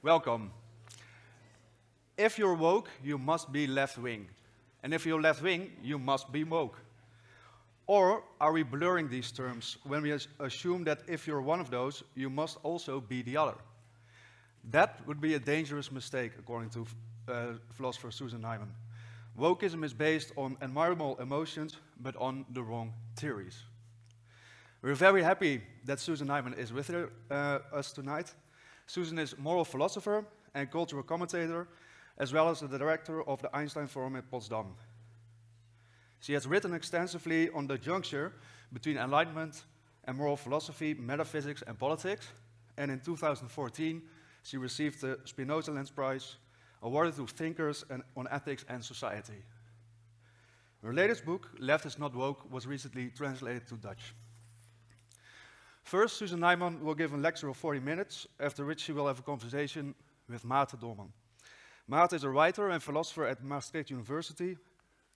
Welcome. If you're woke, you must be left-wing. And if you're left-wing, you must be woke. Or are we blurring these terms when we assume that if you're one of those, you must also be the other? That would be a dangerous mistake, according to philosopher Susan Neiman. Wokism is based on admirable emotions, but on the wrong theories. We're very happy that Susan Neiman is with us tonight. Susan is moral philosopher and cultural commentator, as well as the director of the Einstein Forum at Potsdam. She has written extensively on the juncture between enlightenment and moral philosophy, metaphysics, and politics. And in 2014, she received the Spinoza Lens Prize, awarded to thinkers on ethics and society. Her latest book, Left is Not Woke, was recently translated to Dutch. First, Susan Neiman will give a lecture of 40 minutes, after which she will have a conversation with Maarten Dolman. Maarten is a writer and philosopher at Maastricht University,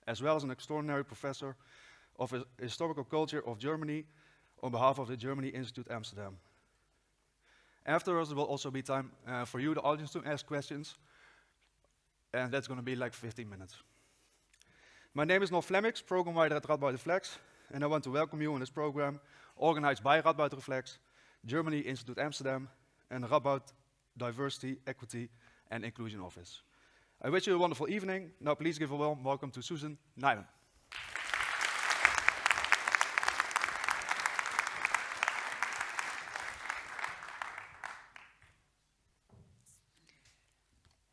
as well as an extraordinary professor of historical culture of Germany on behalf of the Germany Institute, Amsterdam. Afterwards, there will also be time for you, the audience, to ask questions, and that's going to be like 15 minutes. My name is Noel Flemmix, program writer at Radboud Reflex, and I want to welcome you on this program organized by Radboud Reflex, Germany Institute Amsterdam, and Radboud Diversity, Equity and Inclusion Office. I wish you a wonderful evening. Now please give a warm welcome to Susan Neiman.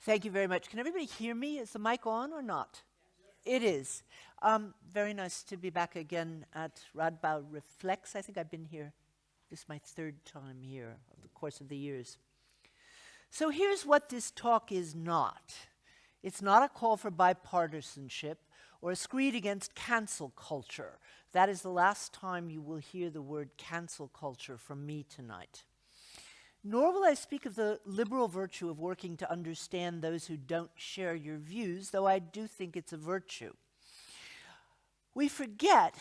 Thank you very much. Can everybody hear me? Is the mic on or not? Yes. It is. Very nice to be back again at Radboud Reflex. I think I've been here. This is my third time here over the course of the years. So here's what this talk is not. It's not a call for bipartisanship or a screed against cancel culture. That is the last time you will hear the word cancel culture from me tonight. Nor will I speak of the liberal virtue of working to understand those who don't share your views, though I do think it's a virtue. We forget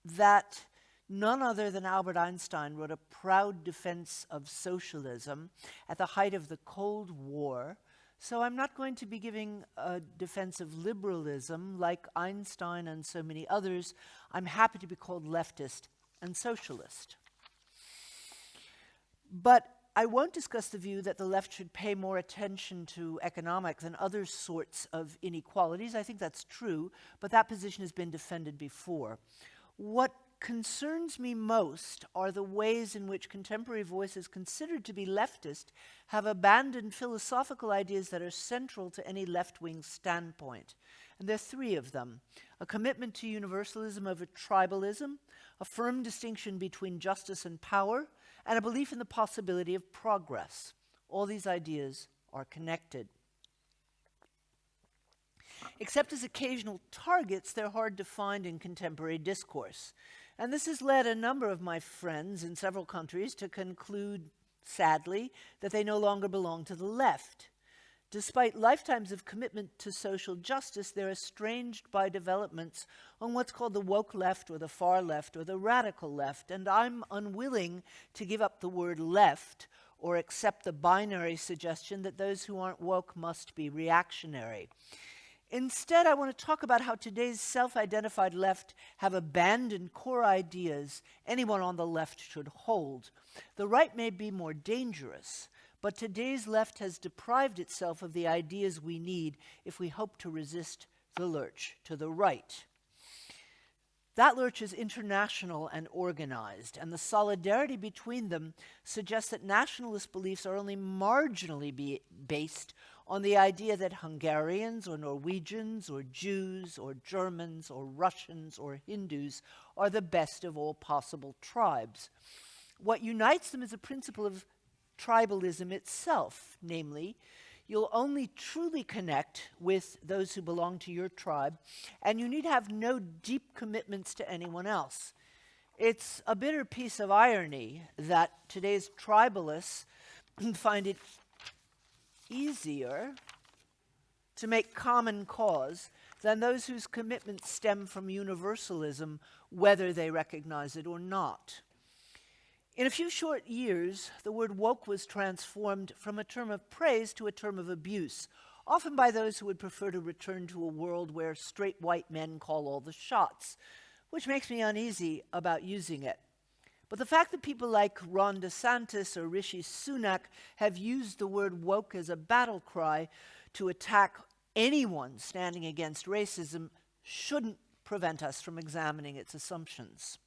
that none other than Albert Einstein wrote a proud defense of socialism at the height of the Cold War, so I'm not going to be giving a defense of liberalism like Einstein and so many others. I'm happy to be called leftist and socialist. But I won't discuss the view that the left should pay more attention to economic than other sorts of inequalities. I think that's true, but that position has been defended before. What concerns me most are the ways in which contemporary voices considered to be leftist have abandoned philosophical ideas that are central to any left-wing standpoint. And there are three of them: a commitment to universalism over tribalism, a firm distinction between justice and power, and a belief in the possibility of progress. All these ideas are connected. Except as occasional targets, they're hard to find in contemporary discourse. And this has led a number of my friends in several countries to conclude, sadly, that they no longer belong to the left. Despite lifetimes of commitment to social justice, they're estranged by developments on what's called the woke left or the far left or the radical left, and I'm unwilling to give up the word left or accept the binary suggestion that those who aren't woke must be reactionary. Instead, I want to talk about how today's self-identified left have abandoned core ideas anyone on the left should hold. The right may be more dangerous, but today's left has deprived itself of the ideas we need if we hope to resist the lurch to the right. That lurch is international and organized, and the solidarity between them suggests that nationalist beliefs are only marginally based on the idea that Hungarians or Norwegians or Jews or Germans or Russians or Hindus are the best of all possible tribes. What unites them is a principle of tribalism itself, namely, you'll only truly connect with those who belong to your tribe, and you need have no deep commitments to anyone else. It's a bitter piece of irony that today's tribalists find it easier to make common cause than those whose commitments stem from universalism, whether they recognize it or not. In a few short years, the word woke was transformed from a term of praise to a term of abuse, often by those who would prefer to return to a world where straight white men call all the shots, which makes me uneasy about using it. But the fact that people like Ron DeSantis or Rishi Sunak have used the word woke as a battle cry to attack anyone standing against racism shouldn't prevent us from examining its assumptions.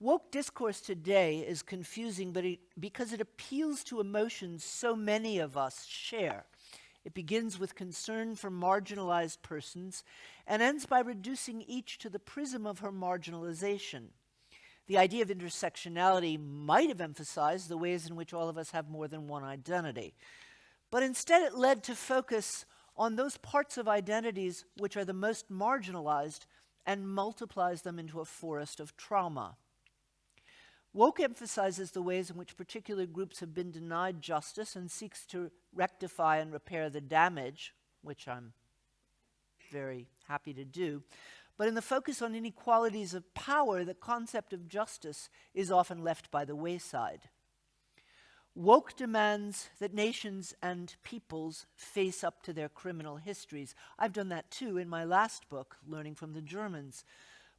Woke discourse today is confusing because it appeals to emotions so many of us share. It begins with concern for marginalized persons and ends by reducing each to the prism of her marginalization. The idea of intersectionality might have emphasized the ways in which all of us have more than one identity, but instead it led to focus on those parts of identities which are the most marginalized and multiplies them into a forest of trauma. Woke emphasizes the ways in which particular groups have been denied justice and seeks to rectify and repair the damage, which I'm very happy to do. But in the focus on inequalities of power, the concept of justice is often left by the wayside. Woke demands that nations and peoples face up to their criminal histories. I've done that too in my last book, Learning from the Germans.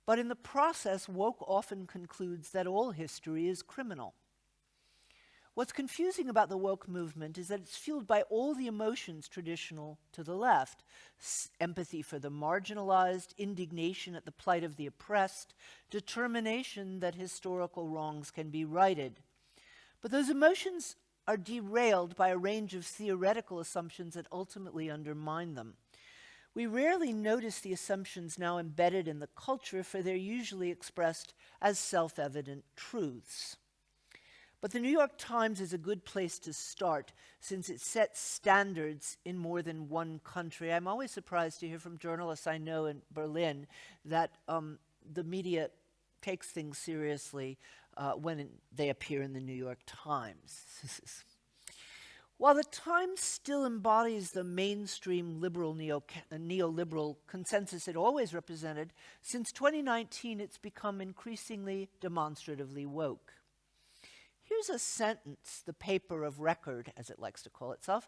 But in the process, woke often concludes that all history is criminal. What's confusing about the woke movement is that it's fueled by all the emotions traditional to the left: empathy for the marginalized, indignation at the plight of the oppressed, determination that historical wrongs can be righted. But those emotions are derailed by a range of theoretical assumptions that ultimately undermine them. We rarely notice the assumptions now embedded in the culture, for they're usually expressed as self-evident truths. But the New York Times is a good place to start, since it sets standards in more than one country. I'm always surprised to hear from journalists I know in Berlin that the media takes things seriously when they appear in the New York Times. While the Times still embodies the mainstream liberal neoliberal consensus it always represented, since 2019 it's become increasingly demonstratively woke. Here's a sentence the paper of record, as it likes to call itself,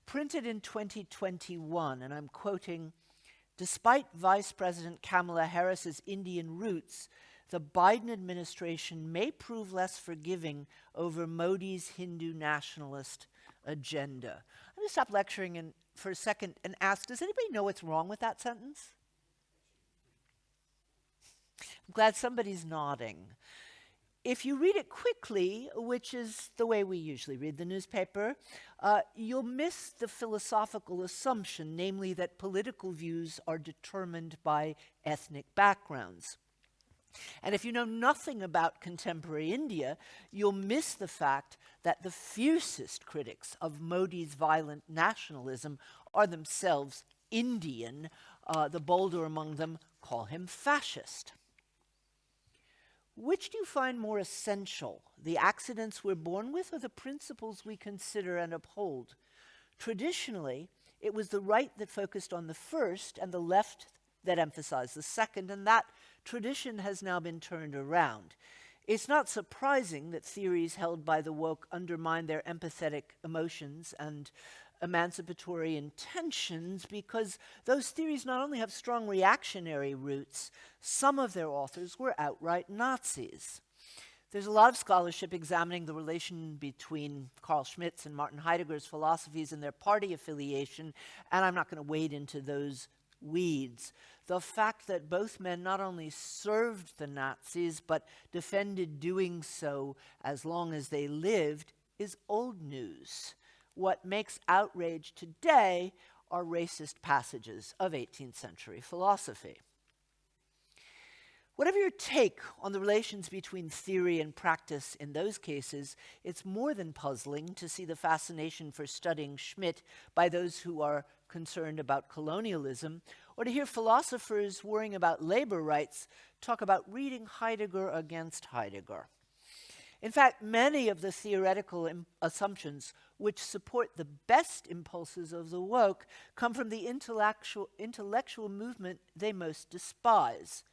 printed in 2021, and I'm quoting, "Despite Vice President Kamala Harris's Indian roots, the Biden administration may prove less forgiving over Modi's Hindu nationalist agenda." I'm going to stop lecturing for a second and ask, does anybody know what's wrong with that sentence? I'm glad somebody's nodding. If you read it quickly, which is the way we usually read the newspaper, you'll miss the philosophical assumption, namely that political views are determined by ethnic backgrounds. And if you know nothing about contemporary India, you'll miss the fact that the fiercest critics of Modi's violent nationalism are themselves Indian. The bolder among them call him fascist. Which do you find more essential, the accidents we're born with or the principles we consider and uphold? Traditionally, it was the right that focused on the first and the left that emphasized the second, and that tradition has now been turned around. It's not surprising that theories held by the woke undermine their empathetic emotions and emancipatory intentions, because those theories not only have strong reactionary roots, some of their authors were outright Nazis. There's a lot of scholarship examining the relation between Carl Schmitt's and Martin Heidegger's philosophies and their party affiliation, and I'm not going to wade into those weeds. The fact that both men not only served the Nazis, but defended doing so as long as they lived is old news. What makes outrage today are racist passages of 18th century philosophy. Whatever your take on the relations between theory and practice in those cases, it's more than puzzling to see the fascination for studying Schmitt by those who are concerned about colonialism, or to hear philosophers worrying about labor rights talk about reading Heidegger against Heidegger. In fact, many of the theoretical assumptions which support the best impulses of the woke come from the intellectual movement they most despise.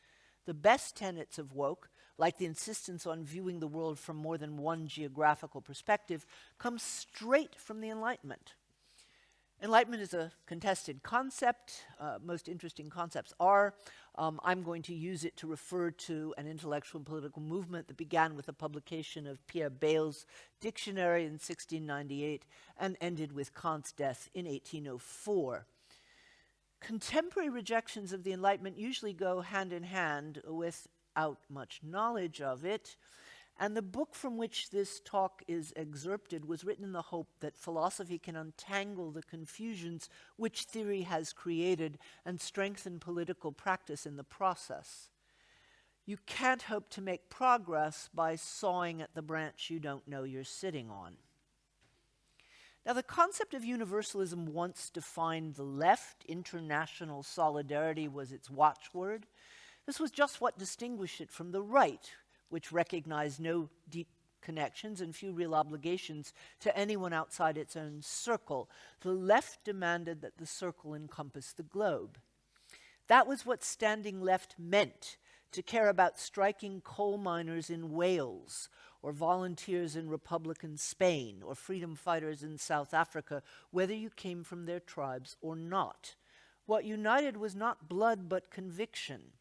The best tenets of woke like the insistence on viewing the world from more than one geographical perspective, comes straight from the Enlightenment. Enlightenment is a contested concept. Most interesting concepts are. I'm going to use it to refer to an intellectual and political movement that began with the publication of Pierre Bayle's dictionary in 1698 and ended with Kant's death in 1804. Contemporary rejections of the Enlightenment usually go hand in hand without much knowledge of it. And the book from which this talk is excerpted was written in the hope that philosophy can untangle the confusions which theory has created and strengthen political practice in the process. You can't hope to make progress by sawing at the branch you don't know you're sitting on. Now, the concept of universalism once defined the left. International solidarity was its watchword. This was just what distinguished it from the right, which recognized no deep connections and few real obligations to anyone outside its own circle. The left demanded that the circle encompass the globe. That was what standing left meant, to care about striking coal miners in Wales, or volunteers in Republican Spain, or freedom fighters in South Africa, whether you came from their tribes or not. What united was not blood but conviction.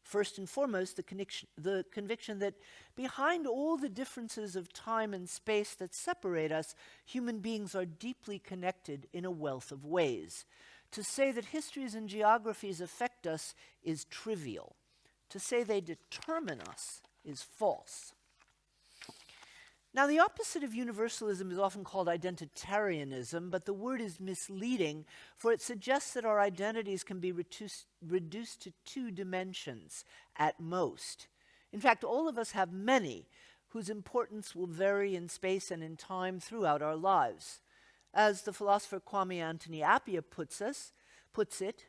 First and foremost, the conviction that behind all the differences of time and space that separate us, human beings are deeply connected in a wealth of ways. To say that histories and geographies affect us is trivial. To say they determine us is false. Now, the opposite of universalism is often called identitarianism, but the word is misleading, for it suggests that our identities can be reduced to two dimensions at most. In fact, all of us have many, whose importance will vary in space and in time throughout our lives. As the philosopher Kwame Anthony Appiah puts it,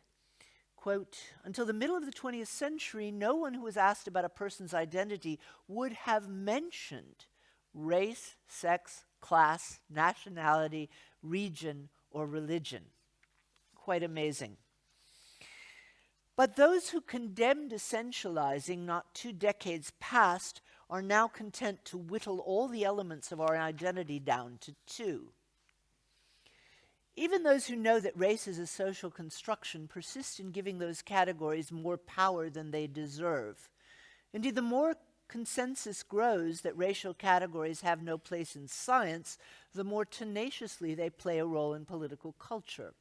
quote, "Until the middle of the 20th century, no one who was asked about a person's identity would have mentioned race, sex, class, nationality, region, or religion." Quite amazing. But those who condemned essentializing not 2 decades past are now content to whittle all the elements of our identity down to 2. Even those who know that race is a social construction persist in giving those categories more power than they deserve. Indeed, the more consensus grows that racial categories have no place in science, the more tenaciously they play a role in political culture.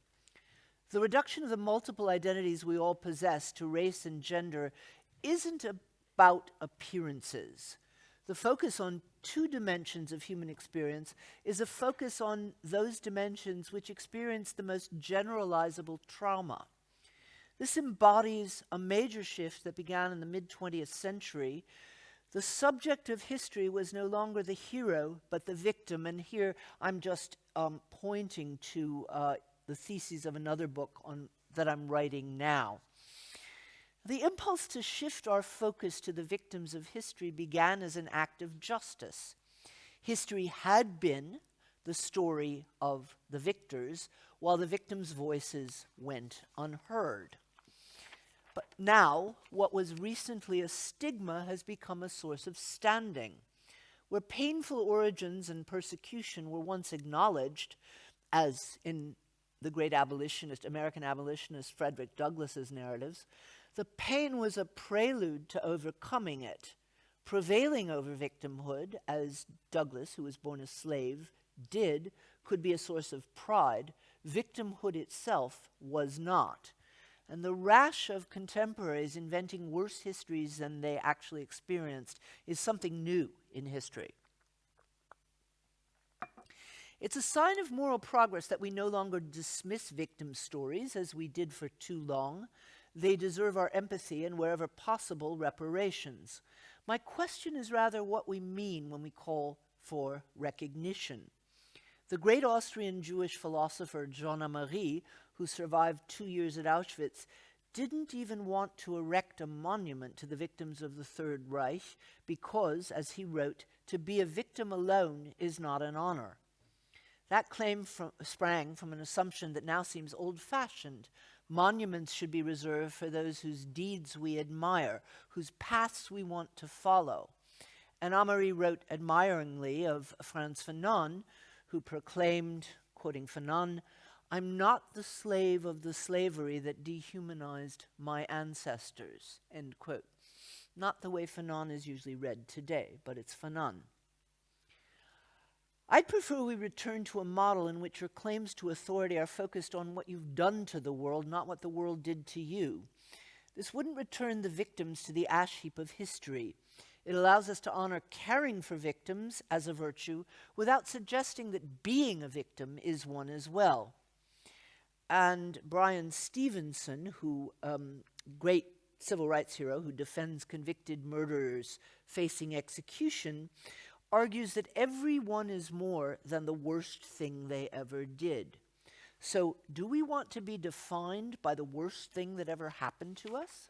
The reduction of the multiple identities we all possess to race and gender isn't about appearances. The focus on 2 dimensions of human experience is a focus on those dimensions which experience the most generalizable trauma. This embodies a major shift that began in the mid-20th century. The subject of history was no longer the hero, but the victim. And here I'm just pointing to the theses of another book that I'm writing now. The impulse to shift our focus to the victims of history began as an act of justice. History had been the story of the victors, while the victims' voices went unheard. But now, what was recently a stigma has become a source of standing. Where painful origins and persecution were once acknowledged, as in the great American abolitionist Frederick Douglass's narratives, the pain was a prelude to overcoming it. Prevailing over victimhood, as Douglass, who was born a slave, did, could be a source of pride. Victimhood itself was not. And the rash of contemporaries inventing worse histories than they actually experienced is something new in history. It's a sign of moral progress that we no longer dismiss victim stories as we did for too long. They deserve our empathy and, wherever possible, reparations. My question is rather what we mean when we call for recognition. The great Austrian Jewish philosopher Jean Marie, who survived 2 years at Auschwitz, didn't even want to erect a monument to the victims of the Third Reich because, as he wrote, to be a victim alone is not an honor. That claim sprang from an assumption that now seems old-fashioned. Monuments should be reserved for those whose deeds we admire, whose paths we want to follow. And Amaury wrote admiringly of Frantz Fanon, who proclaimed, quoting Fanon, "I'm not the slave of the slavery that dehumanized my ancestors," end quote. Not the way Fanon is usually read today, but it's Fanon. I'd prefer we return to a model in which your claims to authority are focused on what you've done to the world, not what the world did to you. This wouldn't return the victims to the ash heap of history. It allows us to honor caring for victims as a virtue without suggesting that being a victim is one as well. And Brian Stevenson, who great civil rights hero who defends convicted murderers facing execution, argues that everyone is more than the worst thing they ever did. So, do we want to be defined by the worst thing that ever happened to us?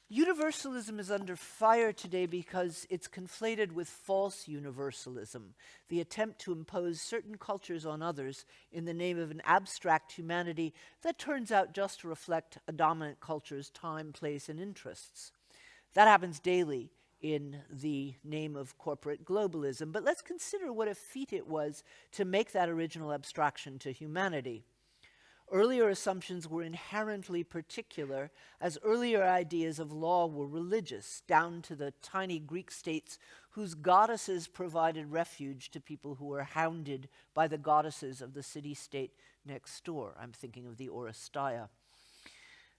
Universalism is under fire today because it's conflated with false universalism, the attempt to impose certain cultures on others in the name of an abstract humanity that turns out just to reflect a dominant culture's time, place, and interests. That happens daily in the name of corporate globalism, but let's consider what a feat it was to make that original abstraction to humanity. Earlier assumptions were inherently particular, as earlier ideas of law were religious, down to the tiny Greek states whose goddesses provided refuge to people who were hounded by the goddesses of the city-state next door. I'm thinking of the Oresteia.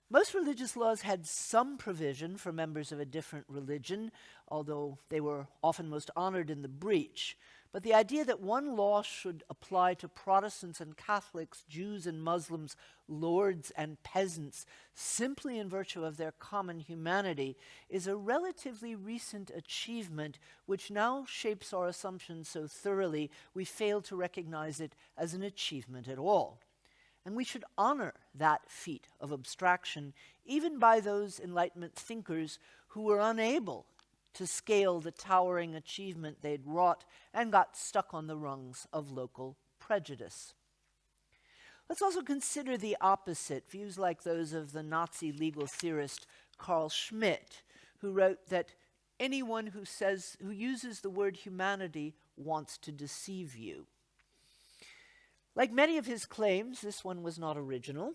Most religious laws had some provision for members of a different religion, although they were often most honored in the breach. But the idea that one law should apply to Protestants and Catholics, Jews and Muslims, lords and peasants, simply in virtue of their common humanity, is a relatively recent achievement which now shapes our assumptions so thoroughly we fail to recognize it as an achievement at all. And we should honor that feat of abstraction, even by those Enlightenment thinkers who were unable to scale the towering achievement they'd wrought and got stuck on the rungs of local prejudice. Let's also consider the opposite, views like those of the Nazi legal theorist Carl Schmitt, who wrote that anyone who uses the word humanity wants to deceive you. Like many of his claims, this one was not original.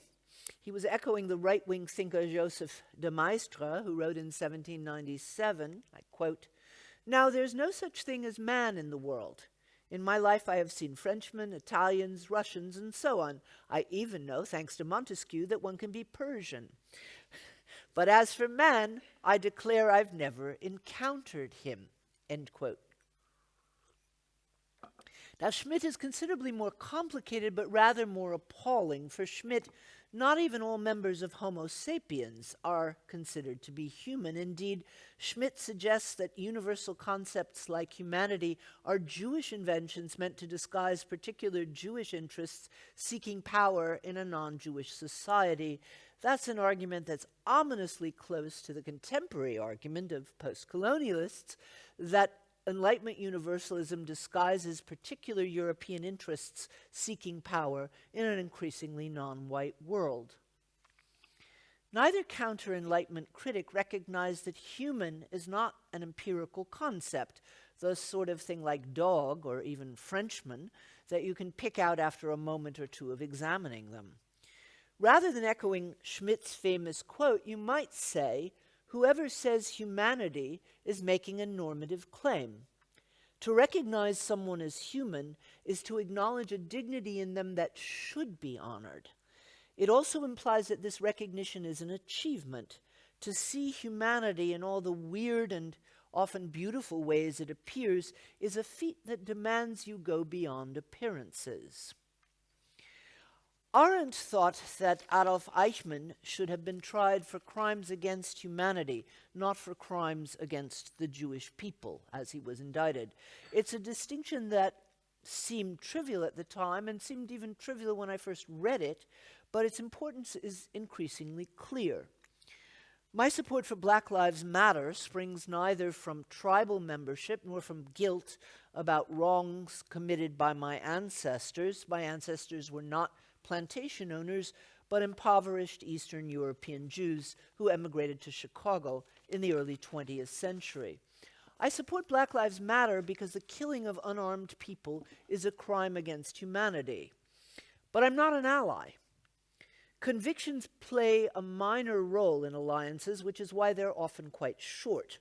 He was echoing the right-wing thinker Joseph de Maistre, who wrote in 1797, I quote, "Now there's no such thing as man in the world. In my life I have seen Frenchmen, Italians, Russians, and so on. I even know, thanks to Montesquieu, that one can be Persian. But as for man, I declare I've never encountered him," end quote. Now, Schmitt is considerably more complicated, but rather more appalling. For Schmitt, not even all members of Homo sapiens are considered to be human. Indeed, Schmitt suggests that universal concepts like humanity are Jewish inventions meant to disguise particular Jewish interests seeking power in a non-Jewish society. That's an argument that's ominously close to the contemporary argument of post-colonialists that Enlightenment universalism disguises particular European interests seeking power in an increasingly non-white world. Neither counter-Enlightenment critic recognized that human is not an empirical concept, the sort of thing like dog or even Frenchman that you can pick out after a moment or two of examining them. Rather than echoing Schmitt's famous quote, you might say, whoever says humanity is making a normative claim. To recognize someone as human is to acknowledge a dignity in them that should be honored. It also implies that this recognition is an achievement. To see humanity in all the weird and often beautiful ways it appears is a feat that demands you go beyond appearances. Arendt thought that Adolf Eichmann should have been tried for crimes against humanity, not for crimes against the Jewish people, as he was indicted. It's a distinction that seemed trivial at the time and seemed even trivial when I first read it, but its importance is increasingly clear. My support for Black Lives Matter springs neither from tribal membership nor from guilt about wrongs committed by my ancestors. My ancestors were not plantation owners, but impoverished Eastern European Jews who emigrated to Chicago in the early 20th century. I support Black Lives Matter because the killing of unarmed people is a crime against humanity. But I'm not an ally. Convictions play a minor role in alliances, which is why they're often quite short.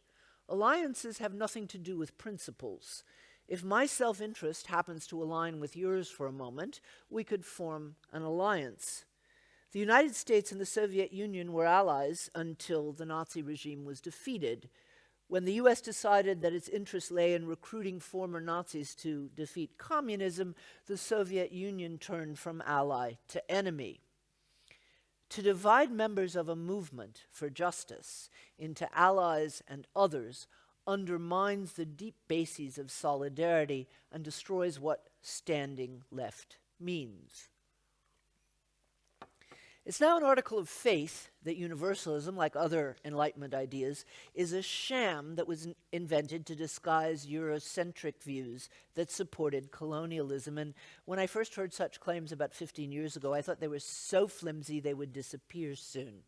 Alliances have nothing to do with principles. If my self-interest happens to align with yours for a moment, we could form an alliance. The United States and the Soviet Union were allies until the Nazi regime was defeated. When the US decided that its interest lay in recruiting former Nazis to defeat communism, the Soviet Union turned from ally to enemy. To divide members of a movement for justice into allies and others undermines the deep bases of solidarity and destroys what standing left means. It's now an article of faith that universalism, like other Enlightenment ideas, is a sham that was invented to disguise Eurocentric views that supported colonialism. And when I first heard such claims about 15 years ago, I thought they were so flimsy they would disappear soon.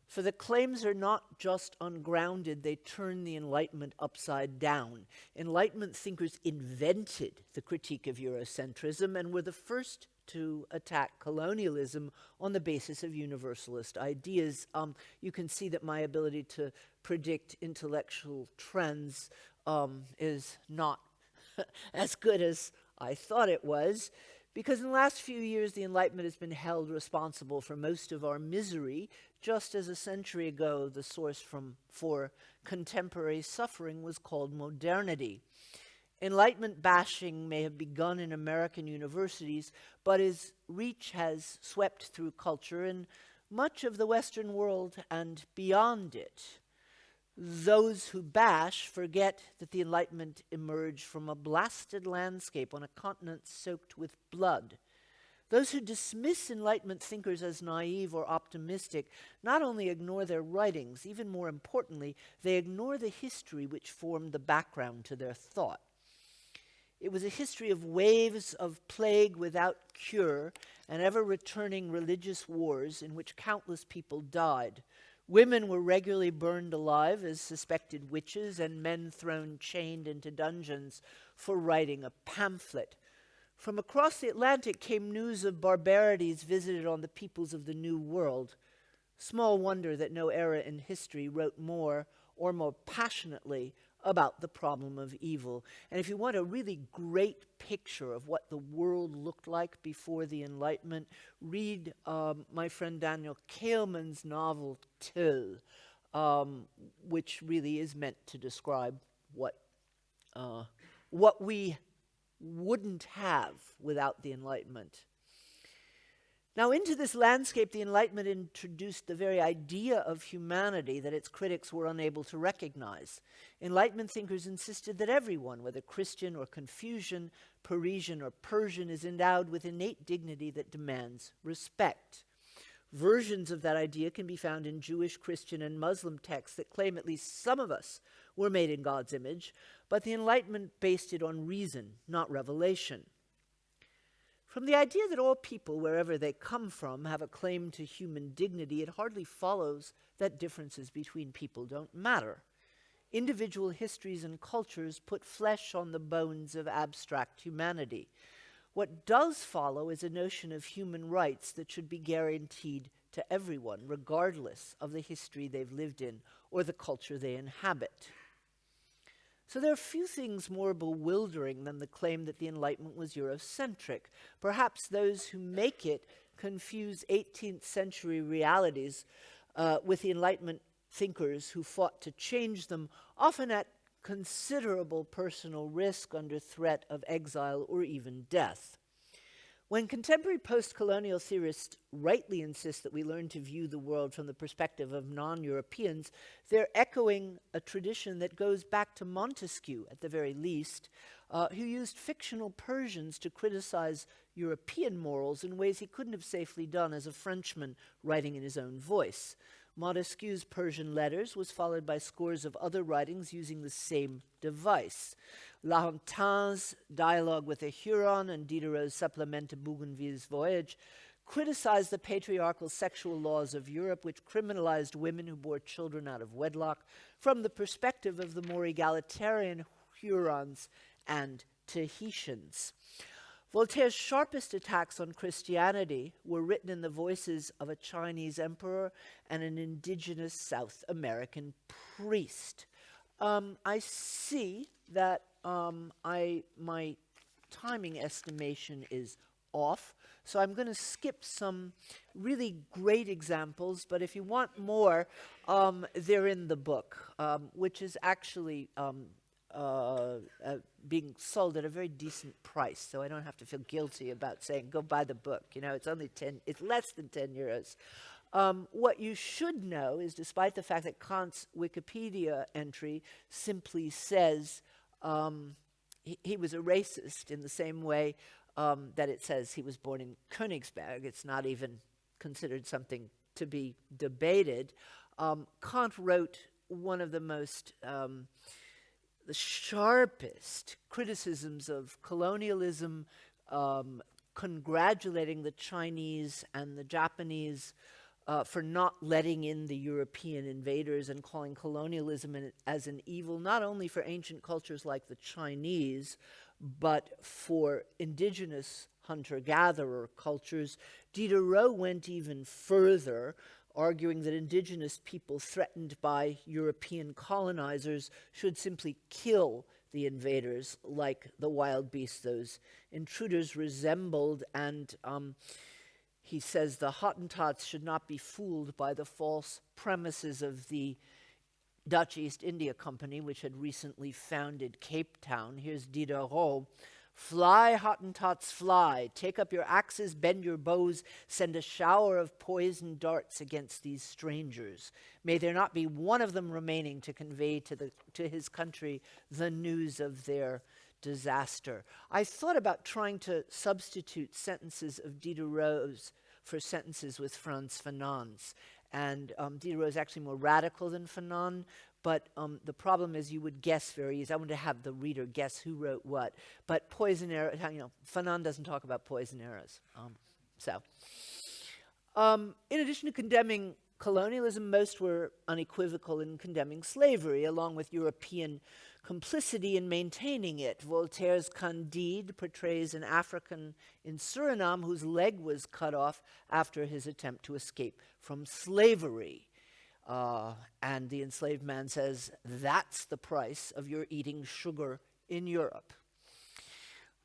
For the claims are not just ungrounded, they turn the Enlightenment upside down. Enlightenment thinkers invented the critique of Eurocentrism and were the first to attack colonialism on the basis of universalist ideas. You can see that my ability to predict intellectual trends is not as good as I thought it was, because in the last few years the Enlightenment has been held responsible for most of our misery, just as a century ago the source for contemporary suffering was called modernity. Enlightenment bashing may have begun in American universities, but its reach has swept through culture in much of the Western world and beyond it. Those who bash forget that the Enlightenment emerged from a blasted landscape on a continent soaked with blood. Those who dismiss Enlightenment thinkers as naive or optimistic not only ignore their writings, even more importantly, they ignore the history which formed the background to their thought. It was a history of waves of plague without cure and ever-returning religious wars in which countless people died. Women were regularly burned alive as suspected witches, and men thrown chained into dungeons for writing a pamphlet. From across the Atlantic came news of barbarities visited on the peoples of the New World. Small wonder that no era in history wrote more or more passionately about the problem of evil. And if you want a really great picture of what the world looked like before the Enlightenment, read my friend Daniel Kahneman's novel Till, which really is meant to describe what we wouldn't have without the Enlightenment. Now, into this landscape, the Enlightenment introduced the very idea of humanity that its critics were unable to recognize. Enlightenment thinkers insisted that everyone, whether Christian or Confucian, Parisian or Persian, is endowed with innate dignity that demands respect. Versions of that idea can be found in Jewish, Christian, and Muslim texts that claim at least some of us were made in God's image, but the Enlightenment based it on reason, not revelation. From the idea that all people, wherever they come from, have a claim to human dignity, it hardly follows that differences between people don't matter. Individual histories and cultures put flesh on the bones of abstract humanity. What does follow is a notion of human rights that should be guaranteed to everyone, regardless of the history they've lived in or the culture they inhabit. So there are few things more bewildering than the claim that the Enlightenment was Eurocentric. Perhaps those who make it confuse 18th century realities with the Enlightenment thinkers who fought to change them, often at considerable personal risk under threat of exile or even death. When contemporary post-colonial theorists rightly insist that we learn to view the world from the perspective of non-Europeans, they're echoing a tradition that goes back to Montesquieu, at the very least, who used fictional Persians to criticize European morals in ways he couldn't have safely done as a Frenchman writing in his own voice. Montesquieu's Persian Letters was followed by scores of other writings using the same device. La Hontan's dialogue with a Huron and Diderot's Supplement to Bougainville's Voyage criticized the patriarchal sexual laws of Europe, which criminalized women who bore children out of wedlock from the perspective of the more egalitarian Hurons and Tahitians. Voltaire's sharpest attacks on Christianity were written in the voices of a Chinese emperor and an indigenous South American priest. I see that my timing estimation is off, so I'm going to skip some really great examples, but if you want more, they're in the book, which is actually being sold at a very decent price, so I don't have to feel guilty about saying, go buy the book. You know, it's less than 10 euros. What you should know is, despite the fact that Kant's Wikipedia entry simply says he was a racist in the same way that it says he was born in Königsberg, it's not even considered something to be debated. Kant wrote one of the most the sharpest criticisms of colonialism, congratulating the Chinese and the Japanese for not letting in the European invaders and calling colonialism as an evil, not only for ancient cultures like the Chinese, but for indigenous hunter-gatherer cultures. Diderot went even further, arguing that indigenous people threatened by European colonizers should simply kill the invaders like the wild beasts those intruders resembled, and he says the Hottentots should not be fooled by the false premises of the Dutch East India Company, which had recently founded Cape Town. Here's Diderot. Fly, Hottentots, fly. Take up your axes, bend your bows, send a shower of poisoned darts against these strangers. May there not be one of them remaining to convey to his country the news of their disaster. I thought about trying to substitute sentences of Diderot's for sentences with Frantz Fanon's. And Diderot is actually more radical than Fanon, but the problem is you would guess very easily. I want to have the reader guess who wrote what. But poison arrows, Fanon doesn't talk about poison arrows. In addition to condemning colonialism, most were unequivocal in condemning slavery, along with European complicity in maintaining it. Voltaire's Candide portrays an African in Suriname whose leg was cut off after his attempt to escape from slavery. And the enslaved man says, that's the price of your eating sugar in Europe.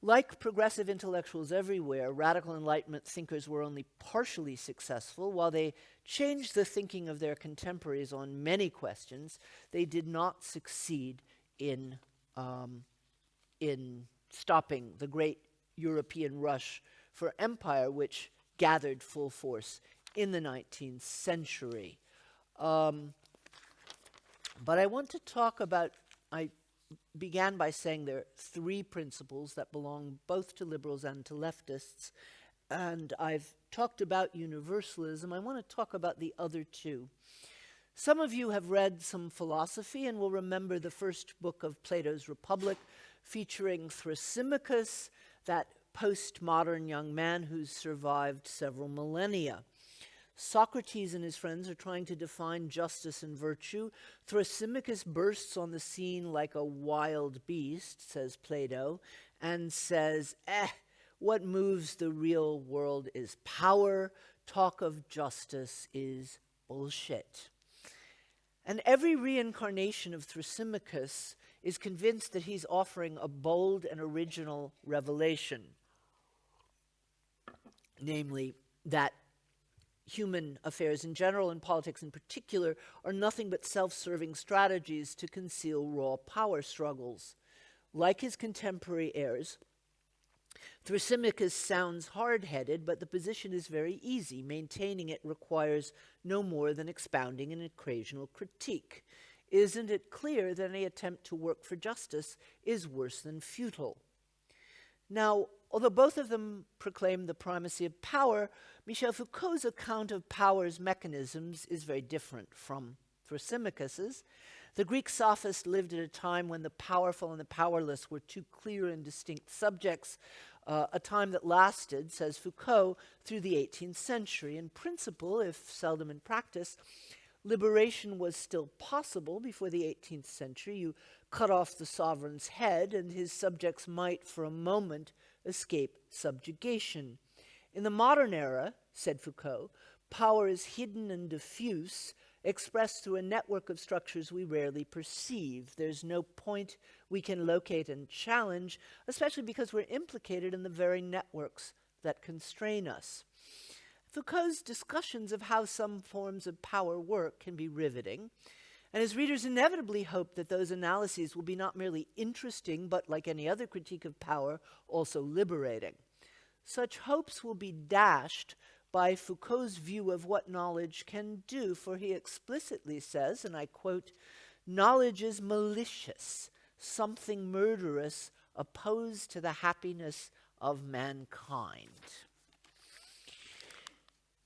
Like progressive intellectuals everywhere, radical Enlightenment thinkers were only partially successful. While they changed the thinking of their contemporaries on many questions, they did not succeed in stopping the great European rush for empire, which gathered full force in the 19th century. But I want to talk about, I began by saying there are three principles that belong both to liberals and to leftists, and I've talked about universalism. I want to talk about the other two. Some of you have read some philosophy and will remember the first book of Plato's Republic, featuring Thrasymachus, that postmodern young man who's survived several millennia. Socrates and his friends are trying to define justice and virtue. Thrasymachus bursts on the scene like a wild beast, says Plato, and says, what moves the real world is power. Talk of justice is bullshit. And every reincarnation of Thrasymachus is convinced that he's offering a bold and original revelation, namely that human affairs in general and politics in particular are nothing but self-serving strategies to conceal raw power struggles. Like his contemporary heirs, Thrasymachus sounds hard-headed, but the position is very easy. Maintaining it requires no more than expounding an occasional critique. Isn't it clear that any attempt to work for justice is worse than futile? Now, although both of them proclaim the primacy of power, Michel Foucault's account of power's mechanisms is very different from Thrasymachus's. The Greek sophist lived at a time when the powerful and the powerless were two clear and distinct subjects, a time that lasted, says Foucault, through the 18th century. In principle, if seldom in practice, liberation was still possible before the 18th century. You cut off the sovereign's head, and his subjects might, for a moment, escape subjugation. In the modern era, said Foucault, power is hidden and diffuse, expressed through a network of structures we rarely perceive. There's no point we can locate and challenge, especially because we're implicated in the very networks that constrain us. Foucault's discussions of how some forms of power work can be riveting, and his readers inevitably hope that those analyses will be not merely interesting, but, like any other critique of power, also liberating. Such hopes will be dashed by Foucault's view of what knowledge can do, for he explicitly says, and I quote, "Knowledge is malicious, something murderous, opposed to the happiness of mankind."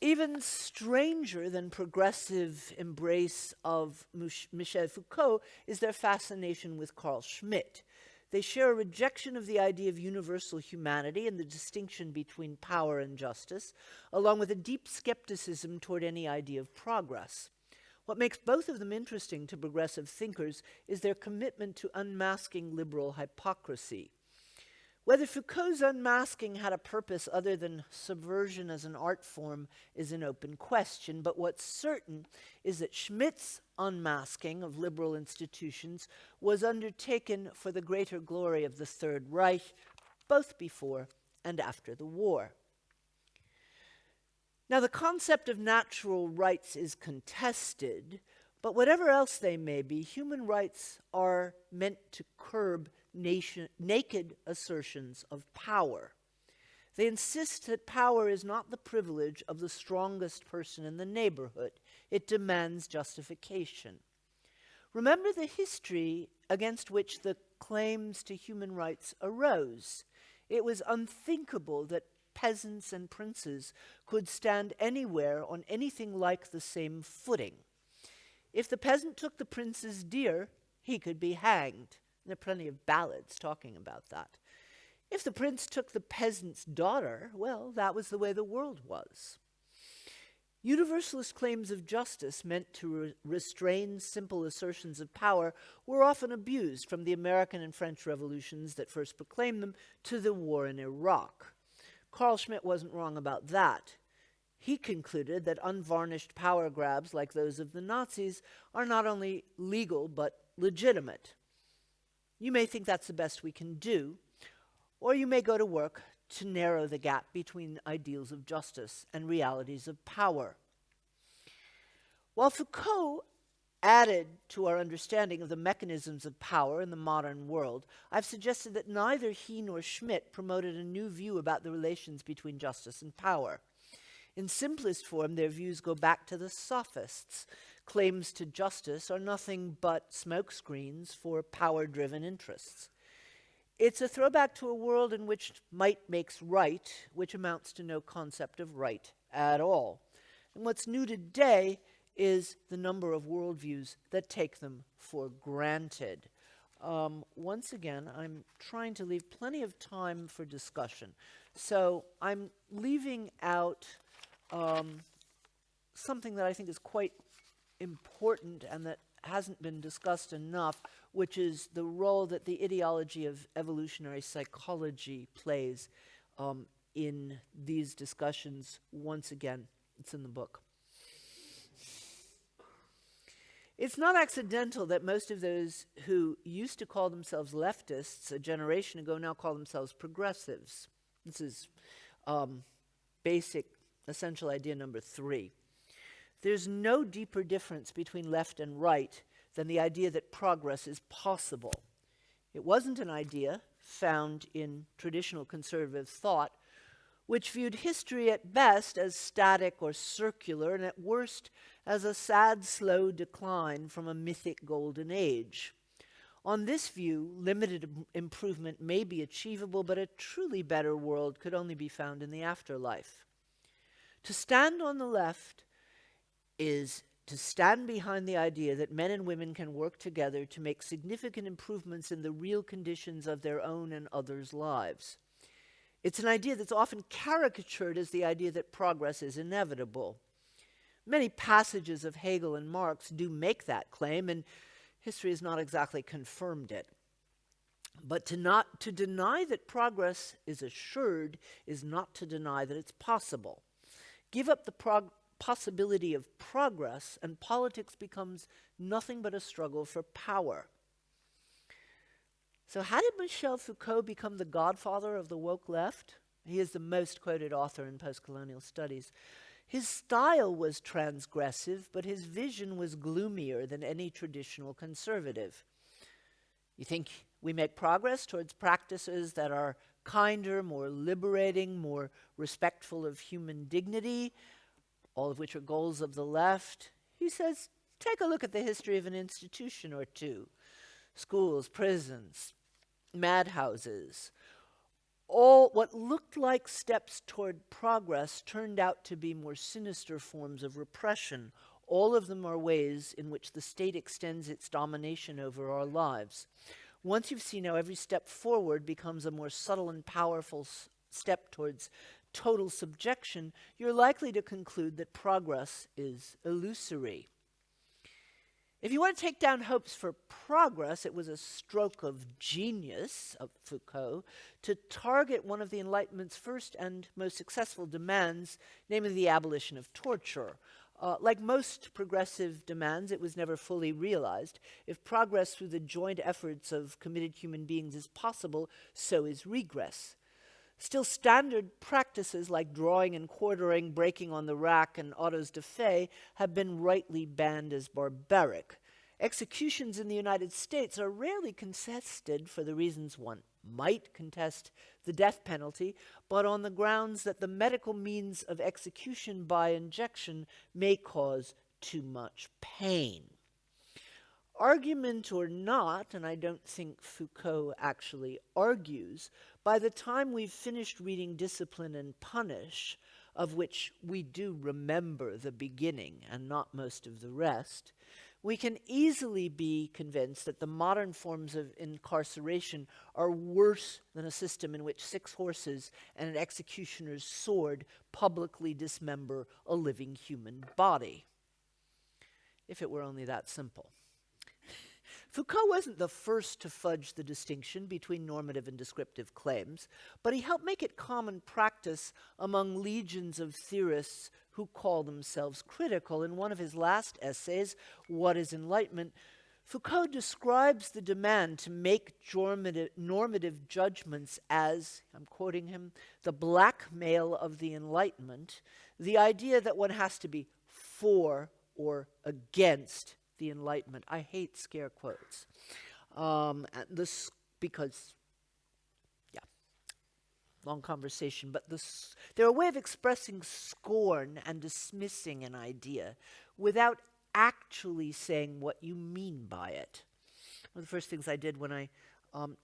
Even stranger than progressive embrace of Michel Foucault is their fascination with Carl Schmitt. They share a rejection of the idea of universal humanity and the distinction between power and justice, along with a deep skepticism toward any idea of progress. What makes both of them interesting to progressive thinkers is their commitment to unmasking liberal hypocrisy. Whether Foucault's unmasking had a purpose other than subversion as an art form is an open question, but what's certain is that Schmitt's unmasking of liberal institutions was undertaken for the greater glory of the Third Reich, both before and after the war. Now, the concept of natural rights is contested, but whatever else they may be, human rights are meant to curb naked assertions of power. They insist that power is not the privilege of the strongest person in the neighborhood. It demands justification. Remember the history against which the claims to human rights arose. It was unthinkable that peasants and princes could stand anywhere on anything like the same footing. If the peasant took the prince's deer, he could be hanged. There are plenty of ballads talking about that. If the prince took the peasant's daughter, well, that was the way the world was. Universalist claims of justice meant to restrain simple assertions of power were often abused, from the American and French revolutions that first proclaimed them to the war in Iraq. Carl Schmitt wasn't wrong about that. He concluded that unvarnished power grabs like those of the Nazis are not only legal but legitimate. You may think that's the best we can do, or you may go to work to narrow the gap between ideals of justice and realities of power. While Foucault added to our understanding of the mechanisms of power in the modern world, I've suggested that neither he nor Schmitt promoted a new view about the relations between justice and power. In simplest form, their views go back to the sophists. Claims to justice are nothing but smokescreens for power-driven interests. It's a throwback to a world in which might makes right, which amounts to no concept of right at all. And what's new today is the number of worldviews that take them for granted. Once again, I'm trying to leave plenty of time for discussion. So I'm leaving out something that I think is quite important and that hasn't been discussed enough, which is the role that the ideology of evolutionary psychology plays in these discussions. Once again, it's in the book. It's not accidental that most of those who used to call themselves leftists a generation ago now call themselves progressives. This is basic, essential idea number 3. There's no deeper difference between left and right than the idea that progress is possible. It wasn't an idea found in traditional conservative thought, which viewed history at best as static or circular, and at worst as a sad, slow decline from a mythic golden age. On this view, limited improvement may be achievable, but a truly better world could only be found in the afterlife. To stand on the left is to stand behind the idea that men and women can work together to make significant improvements in the real conditions of their own and others' lives. It's an idea that's often caricatured as the idea that progress is inevitable. Many passages of Hegel and Marx do make that claim, and history has not exactly confirmed it. But to deny that progress is assured is not to deny that it's possible. Give up the possibility of progress, and politics becomes nothing but a struggle for power. So how did Michel Foucault become the godfather of the woke left? He is the most quoted author in postcolonial studies. His style was transgressive, but his vision was gloomier than any traditional conservative. You think we make progress towards practices that are kinder, more liberating, more respectful of human dignity, all of which are goals of the left? He says, take a look at the history of an institution or two. Schools, prisons, madhouses. All what looked like steps toward progress turned out to be more sinister forms of repression. All of them are ways in which the state extends its domination over our lives. Once you've seen how every step forward becomes a more subtle and powerful step towards total subjection, you're likely to conclude that progress is illusory. If you want to take down hopes for progress, it was a stroke of genius of Foucault to target one of the Enlightenment's first and most successful demands, namely the abolition of torture. Like most progressive demands, it was never fully realized. If progress through the joint efforts of committed human beings is possible, so is regress. Still, standard practices like drawing and quartering, breaking on the rack, and autos de fe have been rightly banned as barbaric. Executions in the United States are rarely contested for the reasons one might contest the death penalty, but on the grounds that the medical means of execution by injection may cause too much pain. Argument or not, and I don't think Foucault actually argues, by the time we've finished reading Discipline and Punish, of which we do remember the beginning and not most of the rest, we can easily be convinced that the modern forms of incarceration are worse than a system in which 6 horses and an executioner's sword publicly dismember a living human body. If it were only that simple. Foucault wasn't the first to fudge the distinction between normative and descriptive claims, but he helped make it common practice among legions of theorists who call themselves critical. In one of his last essays, What is Enlightenment?, Foucault describes the demand to make normative judgments as, I'm quoting him, the blackmail of the Enlightenment, the idea that one has to be for or against the Enlightenment. I hate scare quotes. Because, long conversation, but they're a way of expressing scorn and dismissing an idea without actually saying what you mean by it. One of the first things I did when I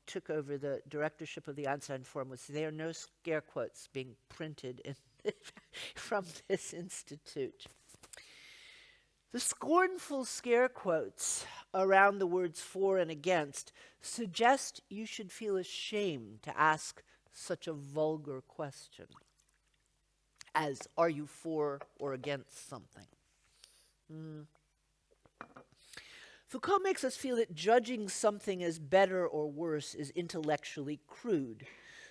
took over the directorship of the Einstein Forum was there are no scare quotes being printed from this institute. The scornful scare quotes around the words for and against suggest you should feel ashamed to ask such a vulgar question as, are you for or against something? Foucault makes us feel that judging something as better or worse is intellectually crude.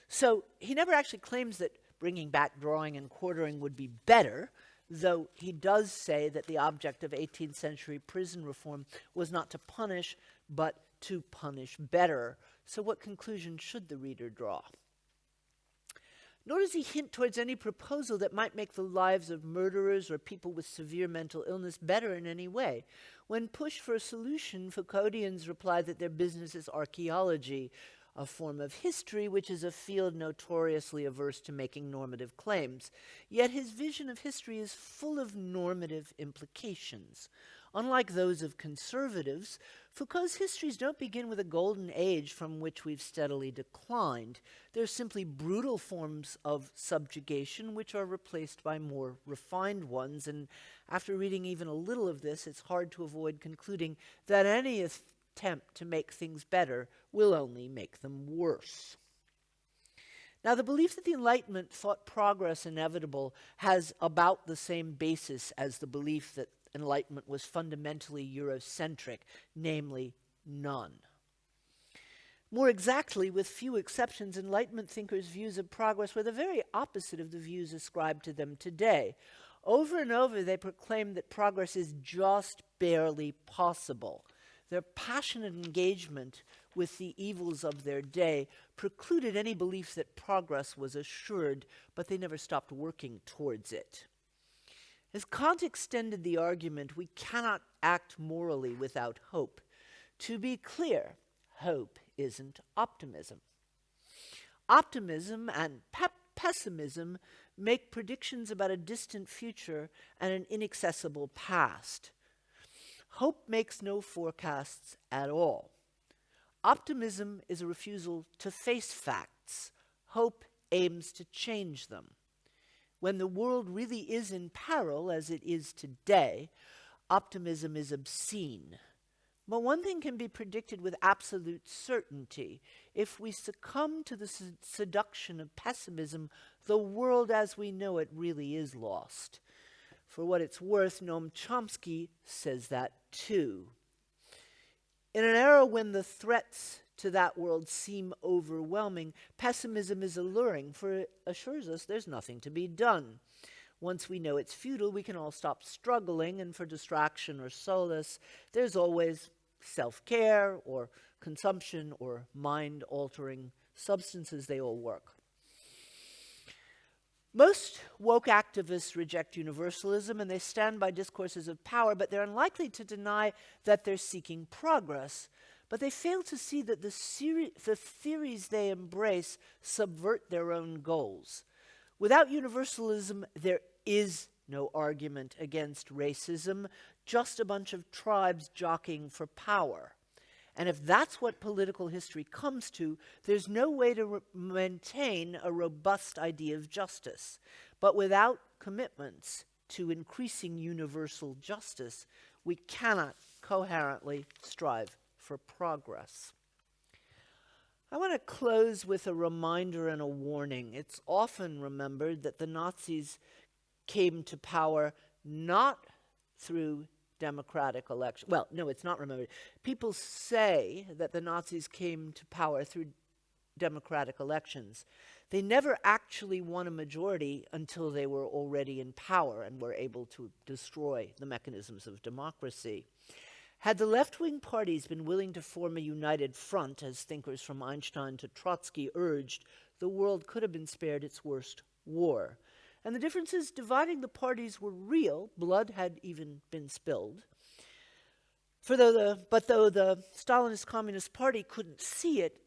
So he never actually claims that bringing back drawing and quartering would be better, though he does say that the object of 18th century prison reform was not to punish, but to punish better. So what conclusion should the reader draw? Nor does he hint towards any proposal that might make the lives of murderers or people with severe mental illness better in any way. When pushed for a solution, Foucauldians reply that their business is archaeology, a form of history which is a field notoriously averse to making normative claims. Yet his vision of history is full of normative implications. Unlike those of conservatives, Foucault's histories don't begin with a golden age from which we've steadily declined. They're simply brutal forms of subjugation which are replaced by more refined ones, and after reading even a little of this, it's hard to avoid concluding that any attempt to make things better will only make them worse. Now, the belief that the Enlightenment thought progress inevitable has about the same basis as the belief that Enlightenment was fundamentally Eurocentric, namely none. More exactly, with few exceptions, Enlightenment thinkers' views of progress were the very opposite of the views ascribed to them today. Over and over, they proclaimed that progress is just barely possible. Their passionate engagement with the evils of their day precluded any belief that progress was assured, but they never stopped working towards it. As Kant extended the argument, we cannot act morally without hope. To be clear, hope isn't optimism. Optimism and pessimism make predictions about a distant future and an inaccessible past. Hope makes no forecasts at all. Optimism is a refusal to face facts. Hope aims to change them. When the world really is in peril, as it is today, optimism is obscene. But one thing can be predicted with absolute certainty. If we succumb to the seduction of pessimism, the world as we know it really is lost. For what it's worth, Noam Chomsky says that too. In an era when the threats to that world seem overwhelming, pessimism is alluring, for it assures us there's nothing to be done. Once we know it's futile, we can all stop struggling, and for distraction or solace, there's always self-care or consumption or mind-altering substances. They all work. Most woke activists reject universalism, and they stand by discourses of power, but they're unlikely to deny that they're seeking progress. But they fail to see that the theories they embrace subvert their own goals. Without universalism, there is no argument against racism, just a bunch of tribes jockeying for power. And if that's what political history comes to, there's no way to maintain a robust idea of justice. But without commitments to increasing universal justice, we cannot coherently strive for progress. I want to close with a reminder and a warning. It's often remembered that the Nazis came to power not through democratic election. Well, no, it's not remembered. People say that the Nazis came to power through democratic elections. They never actually won a majority until they were already in power and were able to destroy the mechanisms of democracy. Had the left-wing parties been willing to form a united front, as thinkers from Einstein to Trotsky urged, the world could have been spared its worst war. And the differences dividing the parties were real. Blood had even been spilled. But though the Stalinist Communist Party couldn't see it,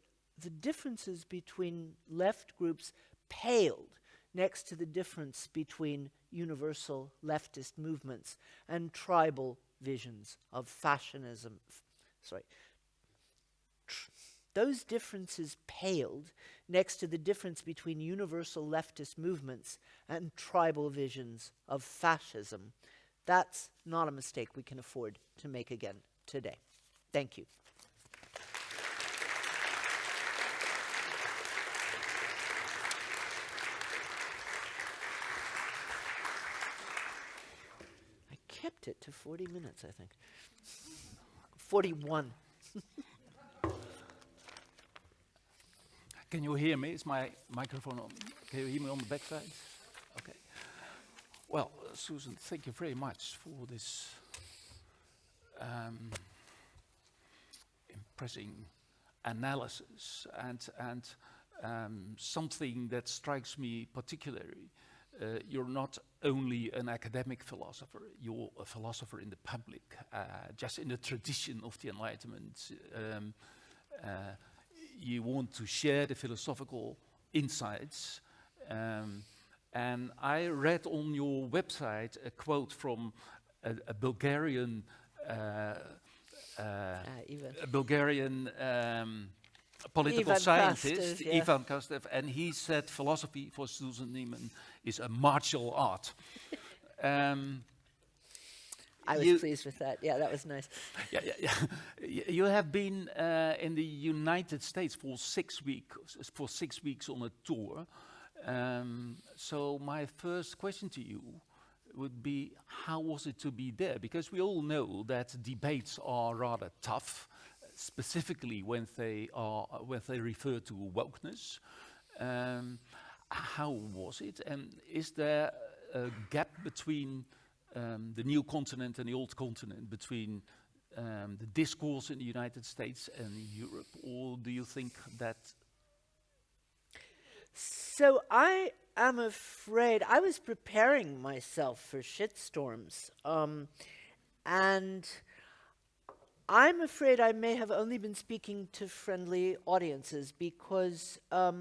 the differences between left groups paled next to the difference between universal leftist movements and tribal visions of fascism. Those differences paled next to the difference between universal leftist movements and tribal visions of fascism. That's not a mistake we can afford to make again today. Thank you. I kept it to 40 minutes, I think. 41. Can you hear me? Is my microphone on? Can you hear me on the backside? Okay. Well, Susan, thank you very much for this impressive analysis and something that strikes me particularly. You're not only an academic philosopher, you're a philosopher in the public, just in the tradition of the Enlightenment. You want to share the philosophical insights. And I read on your website a quote from a Bulgarian Ivan. a Bulgarian political Ivan scientist, Kostev, yeah. Ivan Kostev, and he said philosophy for Susan Neiman is a martial art. I was pleased with that. Yeah, that was nice. Yeah. You have been in the United States for 6 weeks on a tour. So my first question to you would be, how was it to be there? Because we all know that debates are rather tough, specifically when they refer to wokeness. How was it? And is there a gap between the new continent and the old continent, between the discourse in the United States and Europe, or do you think that? So I am afraid I was preparing myself for shitstorms, and I'm afraid I may have only been speaking to friendly audiences because I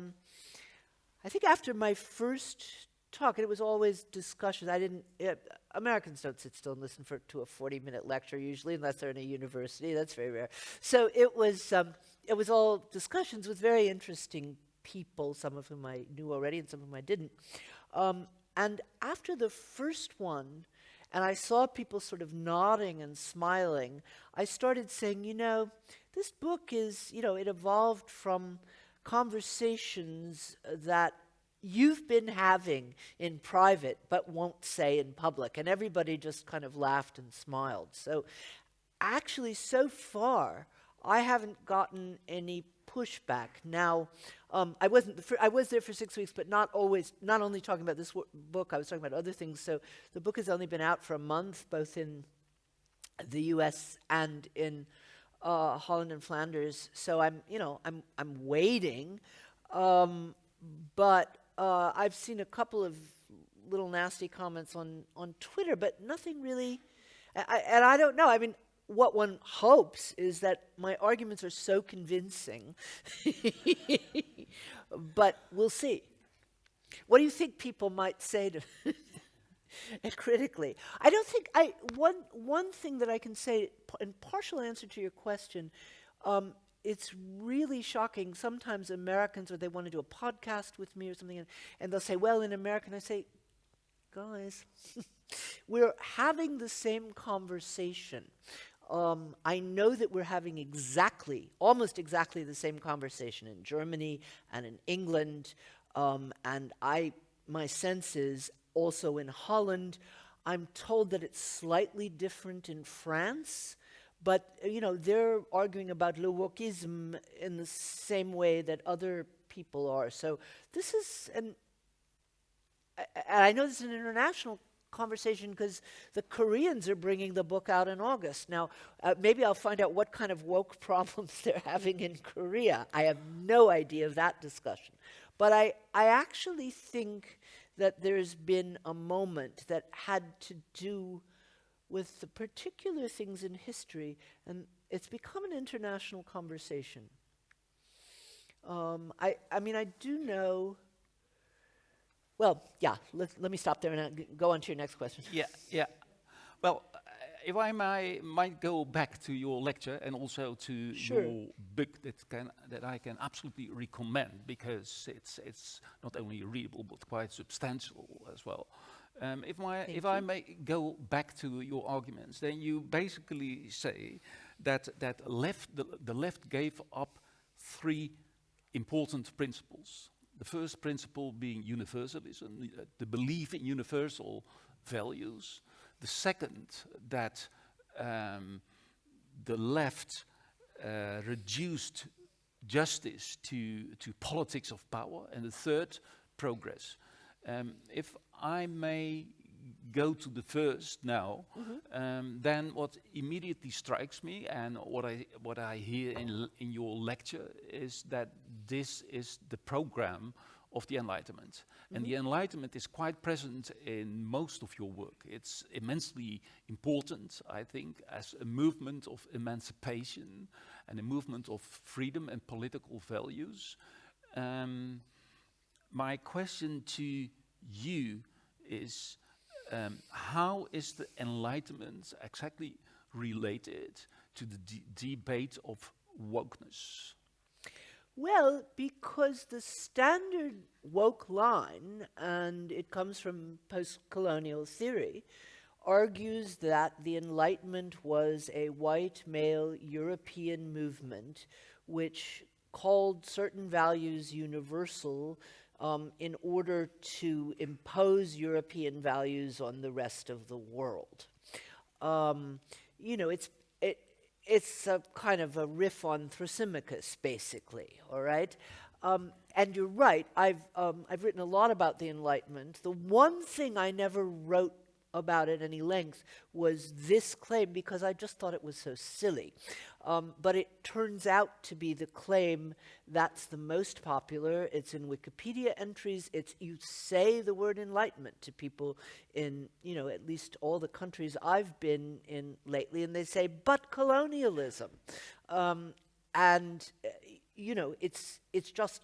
think after my first talk, and it was always discussions. Americans don't sit still and listen to a 40-minute lecture usually, unless they're in a university. That's very rare. So it was all discussions with very interesting people, some of whom I knew already and some of whom I didn't. And after the first one, and I saw people sort of nodding and smiling, I started saying, this book is, it evolved from conversations that you've been having in private but won't say in public. And everybody just kind of laughed and smiled. So actually, so far, I haven't gotten any pushback. Now, I was there for 6 weeks, but not only talking about this book, I was talking about other things. So the book has only been out for a month, both in the US and in Holland and Flanders. So I'm waiting. But I've seen a couple of little nasty comments on Twitter, but nothing really, and I don't know. I mean, what one hopes is that my arguments are so convincing, but we'll see. What do you think people might say to critically? I don't think one thing that I can say in partial answer to your question, it's really shocking. Sometimes Americans, or they want to do a podcast with me or something, and they'll say, well, in America, and I say, guys, we're having the same conversation. I know that we're having almost exactly the same conversation in Germany and in England, and my sense is also in Holland. I'm told that it's slightly different in France. But, they're arguing about le wokism in the same way that other people are. So this is I know this is an international conversation because the Koreans are bringing the book out in August. Now, maybe I'll find out what kind of woke problems they're having in Korea. I have no idea of that discussion. But I actually think that there's been a moment that had to do with the particular things in history, and it's become an international conversation. I do know. Well, yeah. Let me stop there and go on to your next question. Yeah. Well, if I might go back to your lecture and also to your book that I can absolutely recommend because it's not only readable but quite substantial as well. If I may go back to your arguments, then you basically say that the left gave up 3 important principles. The first principle being universalism, the belief in universal values. The second, that the left reduced justice to politics of power. And the third, progress. If I may go to the first now, then what immediately strikes me and what I hear in your lecture is that this is the program of the Enlightenment. And the Enlightenment is quite present in most of your work. It's immensely important, I think, as a movement of emancipation and a movement of freedom and political values. My question to you is, how is the Enlightenment exactly related to the debate of wokeness? Well, because the standard woke line, and it comes from post-colonial theory, argues that the Enlightenment was a white male European movement which called certain values universal in order to impose European values on the rest of the world. You know, it's a kind of a riff on Thrasymachus, basically, all right? And you're right, I've written a lot about the Enlightenment. The one thing I never wrote about at any length was this claim, because I just thought it was so silly. But it turns out to be the claim that's the most popular. It's in Wikipedia entries. You say the word Enlightenment to people in, you know, at least all the countries I've been in lately, and they say, but colonialism. You know, it's just...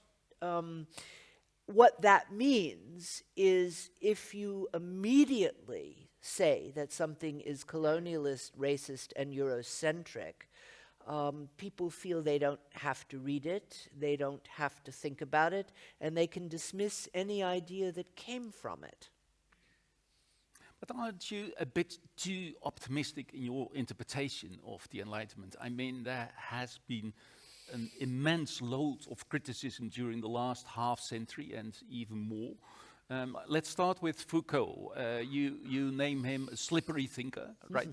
what that means is if you immediately say that something is colonialist, racist, and Eurocentric, people feel they don't have to read it, they don't have to think about it, and they can dismiss any idea that came from it. But aren't you a bit too optimistic in your interpretation of the Enlightenment? I mean, there has been an immense load of criticism during the last half century and even more. Let's start with Foucault. You name him a slippery thinker, right?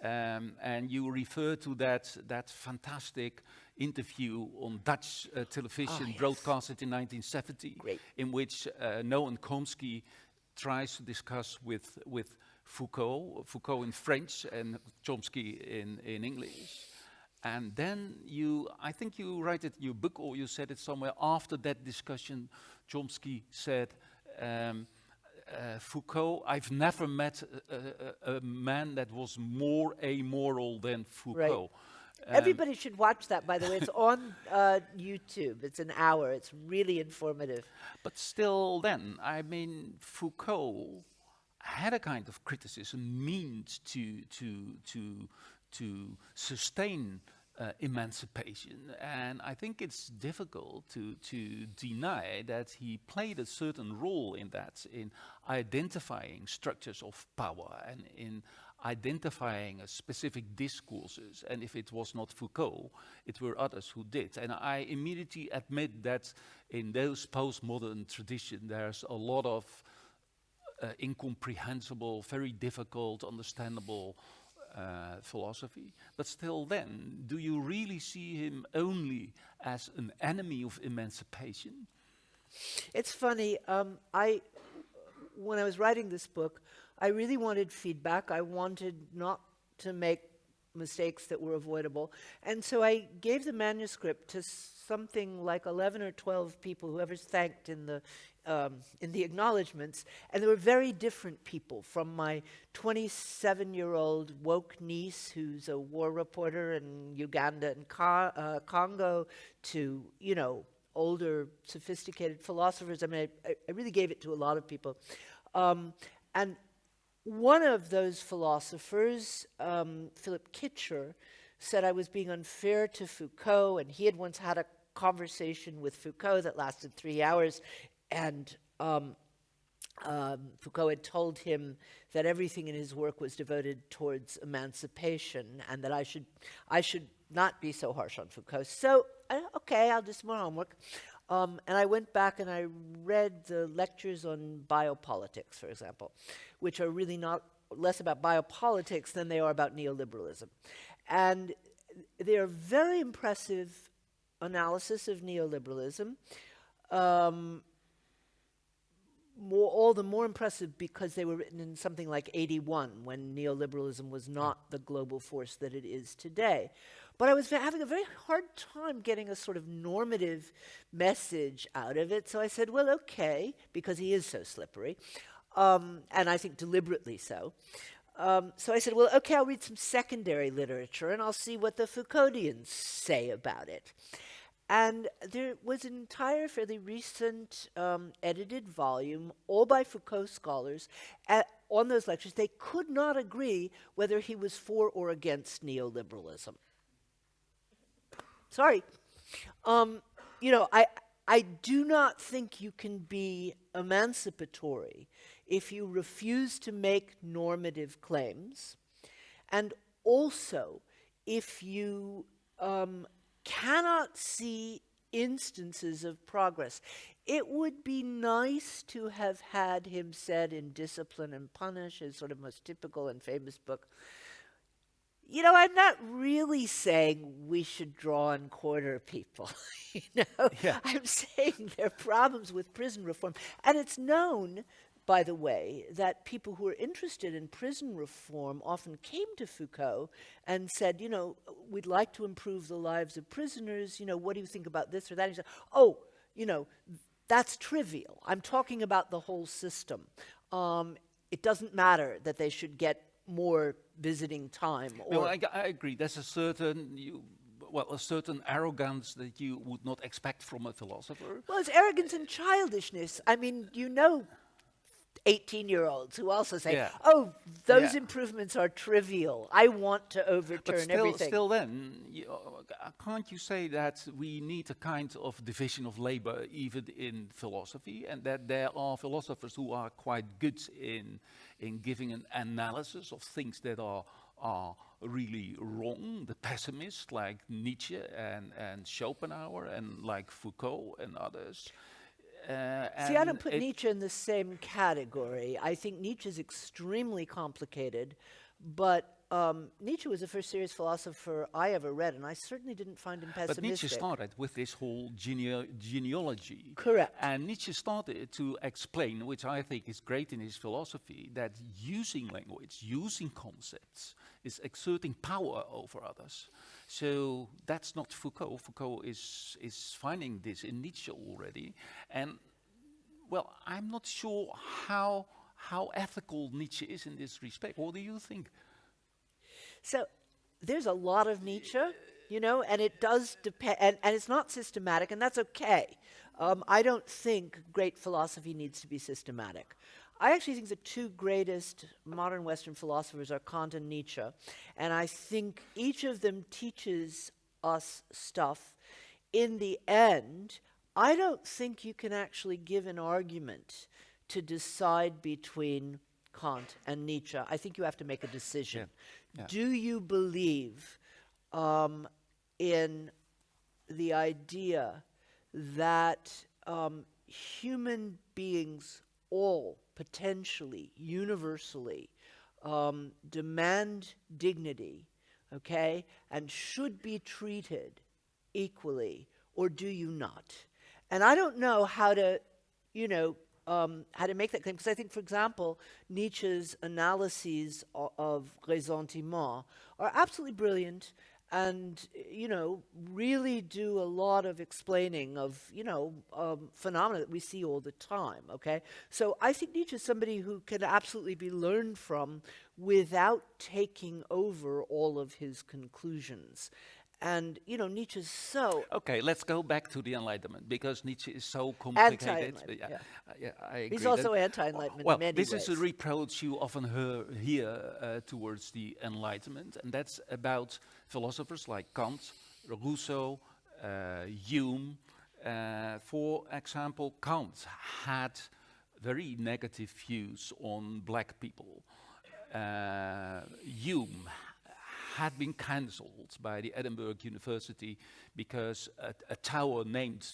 And you refer to that fantastic interview on Dutch television, broadcasted in 1970, Great. in which Noam Chomsky tries to discuss with Foucault in French and Chomsky in English. And then I think you write it in your book, or you said it somewhere, after that discussion, Chomsky said, Foucault, I've never met a man that was more amoral than Foucault. Right. Everybody should watch that, by the way. It's on YouTube. It's an hour. It's really informative. But still then, I mean, Foucault had a kind of criticism meant to sustain emancipation. And I think it's difficult to deny that he played a certain role in that, in identifying structures of power and in identifying specific discourses. And if it was not Foucault, it were others who did. And I immediately admit that in those postmodern traditions, there's a lot of incomprehensible, very difficult, understandable philosophy. But still then, do you really see him only as an enemy of emancipation? It's funny, when I was writing this book, I really wanted feedback. I wanted not to make mistakes that were avoidable. And so I gave the manuscript to something like 11 or 12 people, whoever's thanked in the acknowledgements, and they were very different people, from my 27-year-old woke niece who's a war reporter in Uganda and Congo to, you know, older, sophisticated philosophers. I mean, I really gave it to a lot of people. And one of those philosophers, Philip Kitcher, said I was being unfair to Foucault, and he had once had a conversation with Foucault that lasted 3 hours, and Foucault had told him that everything in his work was devoted towards emancipation, and that I should not be so harsh on Foucault. So, okay, I'll do some more homework. And I went back and I read the lectures on biopolitics, for example, which are really not less about biopolitics than they are about neoliberalism. And they are very impressive analysis of neoliberalism, all the more impressive because they were written in something like 81, when neoliberalism was not the global force that it is today. But I was having a very hard time getting a sort of normative message out of it, so I said, well, okay, because he is so slippery, and I think deliberately so. So I said, well, okay, I'll read some secondary literature, and I'll see what the Foucauldians say about it. And there was an entire fairly recent edited volume, all by Foucault scholars, on those lectures, they could not agree whether he was for or against neoliberalism. Sorry. I do not think you can be emancipatory if you refuse to make normative claims, and also if you cannot see instances of progress. It would be nice to have had him said in Discipline and Punish, his sort of most typical and famous book, I'm not really saying we should draw and quarter people. Yeah. I'm saying there are problems with prison reform. And it's known, by the way, that people who are interested in prison reform often came to Foucault and said, we'd like to improve the lives of prisoners. What do you think about this or that? And he said, that's trivial. I'm talking about the whole system. It doesn't matter that they should get more visiting time. No, I agree. There's a certain arrogance that you would not expect from a philosopher. Well, it's arrogance and childishness. I mean, 18-year-olds who also say, those improvements are trivial. I want to overturn everything. Still then, can't you say that we need a kind of division of labor even in philosophy, and that there are philosophers who are quite good in giving an analysis of things that are really wrong, the pessimists like Nietzsche and Schopenhauer and like Foucault and others. See, I don't put Nietzsche in the same category. I think Nietzsche is extremely complicated, but Nietzsche was the first serious philosopher I ever read, and I certainly didn't find him pessimistic. But Nietzsche started with this whole genealogy. Correct. And Nietzsche started to explain, which I think is great in his philosophy, that using language, using concepts, is exerting power over others. So that's not Foucault. Foucault is finding this in Nietzsche already. And, well, I'm not sure how ethical Nietzsche is in this respect. What do you think? So there's a lot of Nietzsche, and it does depend, and it's not systematic, and that's okay. I don't think great philosophy needs to be systematic. I actually think the two greatest modern Western philosophers are Kant and Nietzsche, and I think each of them teaches us stuff. In the end, I don't think you can actually give an argument to decide between Kant and Nietzsche. I think you have to make a decision. Yeah. Do you believe in the idea that human beings all potentially, universally, demand dignity, okay, and should be treated equally, or do you not? And I don't know how to, how to make that claim, because I think, for example, Nietzsche's analyses of ressentiment are absolutely brilliant and, really do a lot of explaining of, phenomena that we see all the time, okay? So I think Nietzsche is somebody who can absolutely be learned from without taking over all of his conclusions. And, Nietzsche's so... Okay, let's go back to the Enlightenment, because Nietzsche is so complicated. Anti-Enlightenment, I agree. He's also anti-Enlightenment in many ways. This is a reproach you often hear towards the Enlightenment, and that's about philosophers like Kant, Rousseau, Hume. For example, Kant had very negative views on black people. Hume had been cancelled by the Edinburgh University because a tower named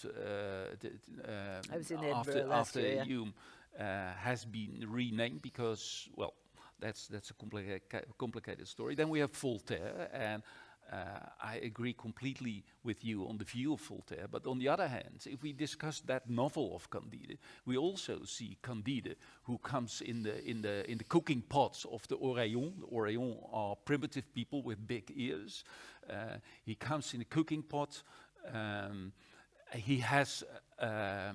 after Hume has been renamed because, well, that's a complicated story. Then we have Voltaire, and I agree completely with you on the view of Voltaire. But on the other hand, if we discuss that novel of Candide, we also see Candide, who comes in the cooking pots of the Oreillons. The Oreillons are primitive people with big ears. He comes in a cooking pot. He has a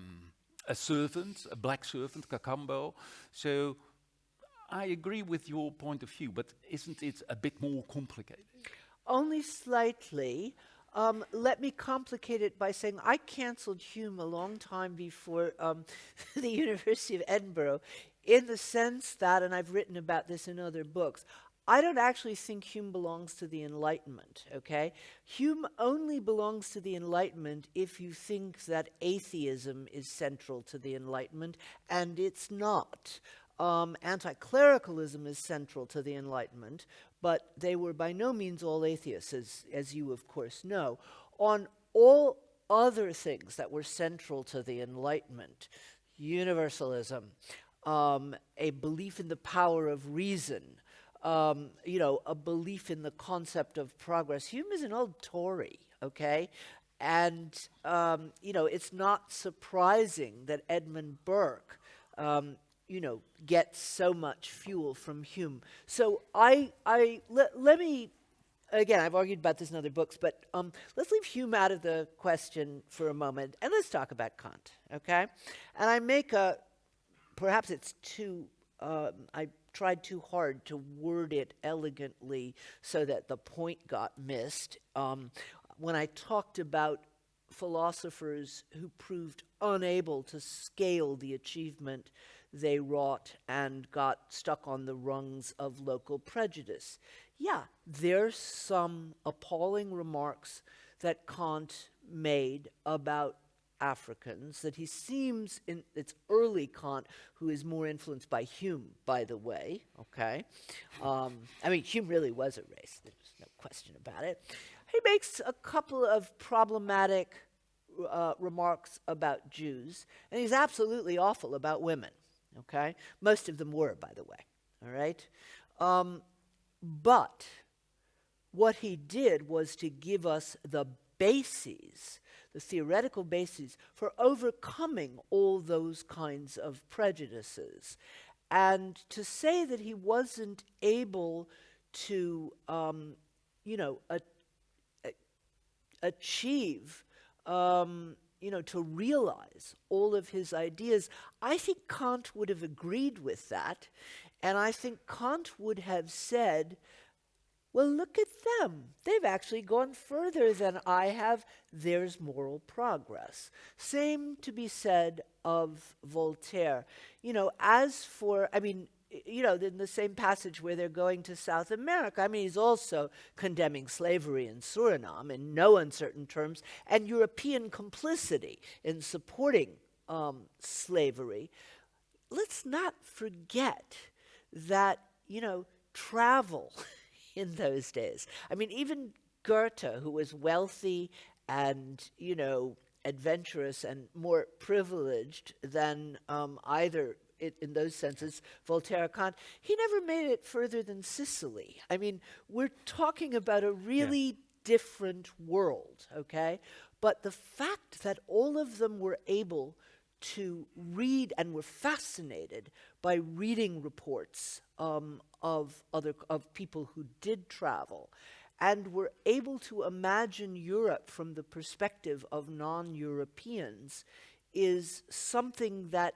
servant, a black servant, Cacambo. So I agree with your point of view, but isn't it a bit more complicated? Only slightly. Let me complicate it by saying I cancelled Hume a long time before the University of Edinburgh. in the sense that, and I've written about this in other books, I don't actually think Hume belongs to the Enlightenment, okay? Hume only belongs to the Enlightenment if you think that atheism is central to the Enlightenment, and it's not. Anti-clericalism is central to the Enlightenment, but they were by no means all atheists, as you of course know. On all other things that were central to the Enlightenment, universalism, a belief in the power of reason, a belief in the concept of progress. Hume is an old Tory, okay? And, it's not surprising that Edmund Burke, gets so much fuel from Hume. So let me, again, I've argued about this in other books, but let's leave Hume out of the question for a moment, and let's talk about Kant, okay? And I make perhaps it's too, I tried too hard to word it elegantly so that the point got missed. When I talked about philosophers who proved unable to scale the achievement they wrought and got stuck on the rungs of local prejudice. Yeah, there's some appalling remarks that Kant made about Africans, that he seems, it's early Kant, who is more influenced by Hume, by the way, okay? Hume really was a race, there's no question about it. He makes a couple of problematic remarks about Jews, and he's absolutely awful about women, okay? Most of them were, by the way, all right? But what he did was to give us the bases, the theoretical bases for overcoming all those kinds of prejudices. And to say that he wasn't able to, achieve, to realize all of his ideas, I think Kant would have agreed with that. And I think Kant would have said, well, look at them. They've actually gone further than I have. There's moral progress. Same to be said of Voltaire. As for, in the same passage where they're going to South America, he's also condemning slavery in Suriname in no uncertain terms, and European complicity in supporting slavery. Let's not forget that, travel in those days. Even Goethe, who was wealthy and, adventurous and more privileged than either in those senses, Voltaire or Kant, he never made it further than Sicily. We're talking about a really different world, okay? But the fact that all of them were able to read and were fascinated by reading reports of people who did travel, and were able to imagine Europe from the perspective of non-Europeans is something that,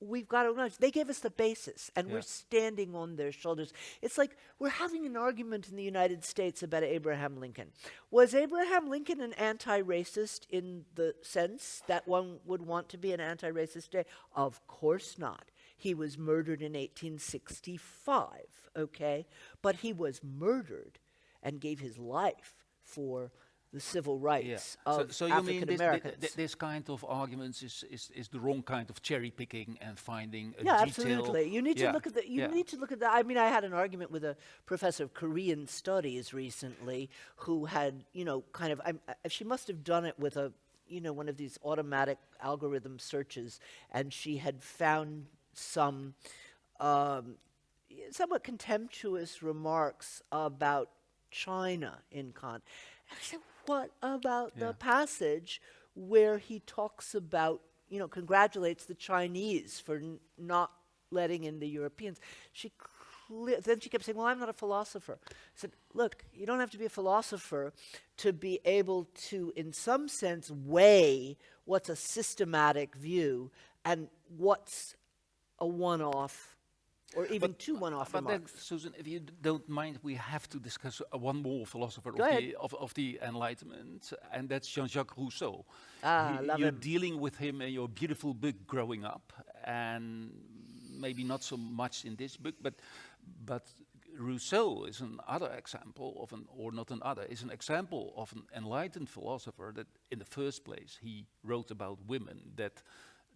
we've got to acknowledge. They gave us the basis, and we're standing on their shoulders. It's like we're having an argument in the United States about Abraham Lincoln. Was Abraham Lincoln an anti-racist in the sense that one would want to be an anti-racist today? Of course not. He was murdered in 1865, okay? But he was murdered and gave his life for the civil rights of so you African Americans. mean this kind of arguments is the wrong kind of cherry picking and finding a Yeah, detail. absolutely. You need to look at the. You need to look at the. I had an argument with a professor of Korean studies recently, who had, she must have done it with a, one of these automatic algorithm searches, and she had found some somewhat contemptuous remarks about China in Kant. And I said, what about the passage where he talks about, congratulates the Chinese for not letting in the Europeans? Then she kept saying, well, I'm not a philosopher. I said, look, you don't have to be a philosopher to be able to, in some sense, weigh what's a systematic view and what's a one-off or even two one-off But then, remarks. Susan, if you don't mind, we have to discuss one more philosopher Go ahead. of the Enlightenment, and that's Jean-Jacques Rousseau. Ah, love You're him. dealing with him in your beautiful book, Growing Up, and maybe not so much in this book, but Rousseau is another example of is an example of an enlightened philosopher that, in the first place, he wrote about women, that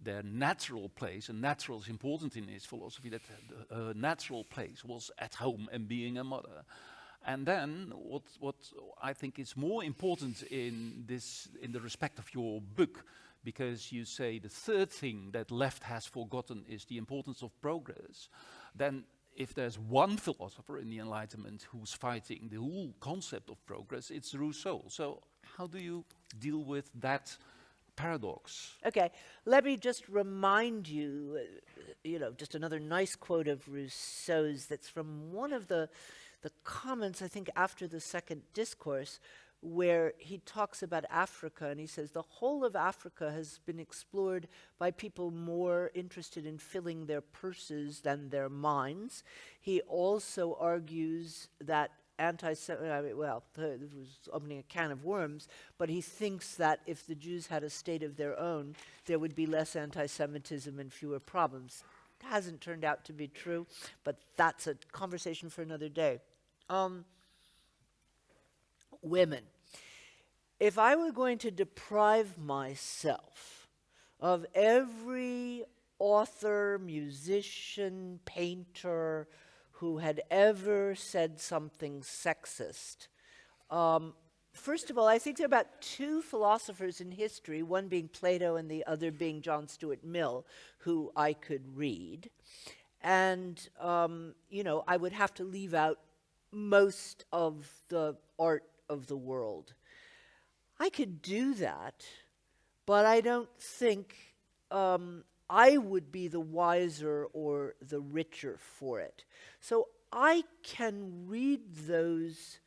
their natural place, and natural is important in his philosophy, that her natural place was at home and being a mother. And then what I think is more important in the respect of your book, because you say the third thing that left has forgotten is the importance of progress, then if there's one philosopher in the Enlightenment who's fighting the whole concept of progress, it's Rousseau. So how do you deal with that paradox? Okay, let me just remind you, just another nice quote of Rousseau's that's from one of the comments, I think, after the second discourse, where he talks about Africa, and he says, the whole of Africa has been explored by people more interested in filling their purses than their minds. He also argues that it was opening a can of worms, but he thinks that if the Jews had a state of their own, there would be less anti-Semitism and fewer problems. It hasn't turned out to be true, but that's a conversation for another day. Women. If I were going to deprive myself of every author, musician, painter who had ever said something sexist, first of all, I think there are about two philosophers in history, one being Plato and the other being John Stuart Mill, who I could read. And, I would have to leave out most of the art of the world. I could do that, but I don't think I would be the wiser or the richer for it. So I can read those,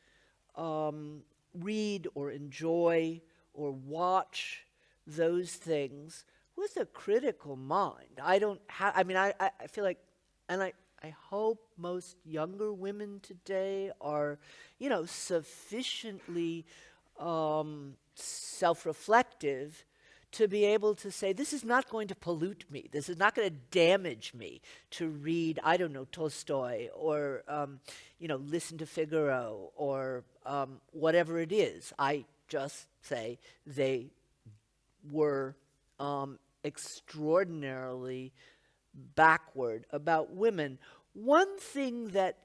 read or enjoy or watch those things with a critical mind. I feel like, and I hope most younger women today are, sufficiently self-reflective to be able to say, this is not going to pollute me. This is not going to damage me to read, Tolstoy or, listen to Figaro or whatever it is. I just say they were extraordinarily backward about women. One thing that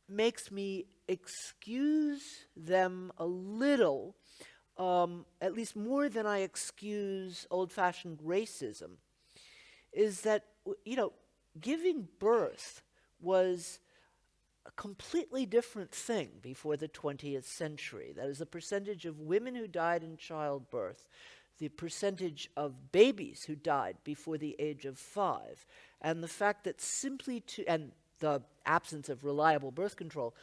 makes me excuse them a little, at least more than I excuse old-fashioned racism, is that, giving birth was a completely different thing before the 20th century. That is, the percentage of women who died in childbirth, the percentage of babies who died before the age of 5, and the fact that and the absence of reliable birth control,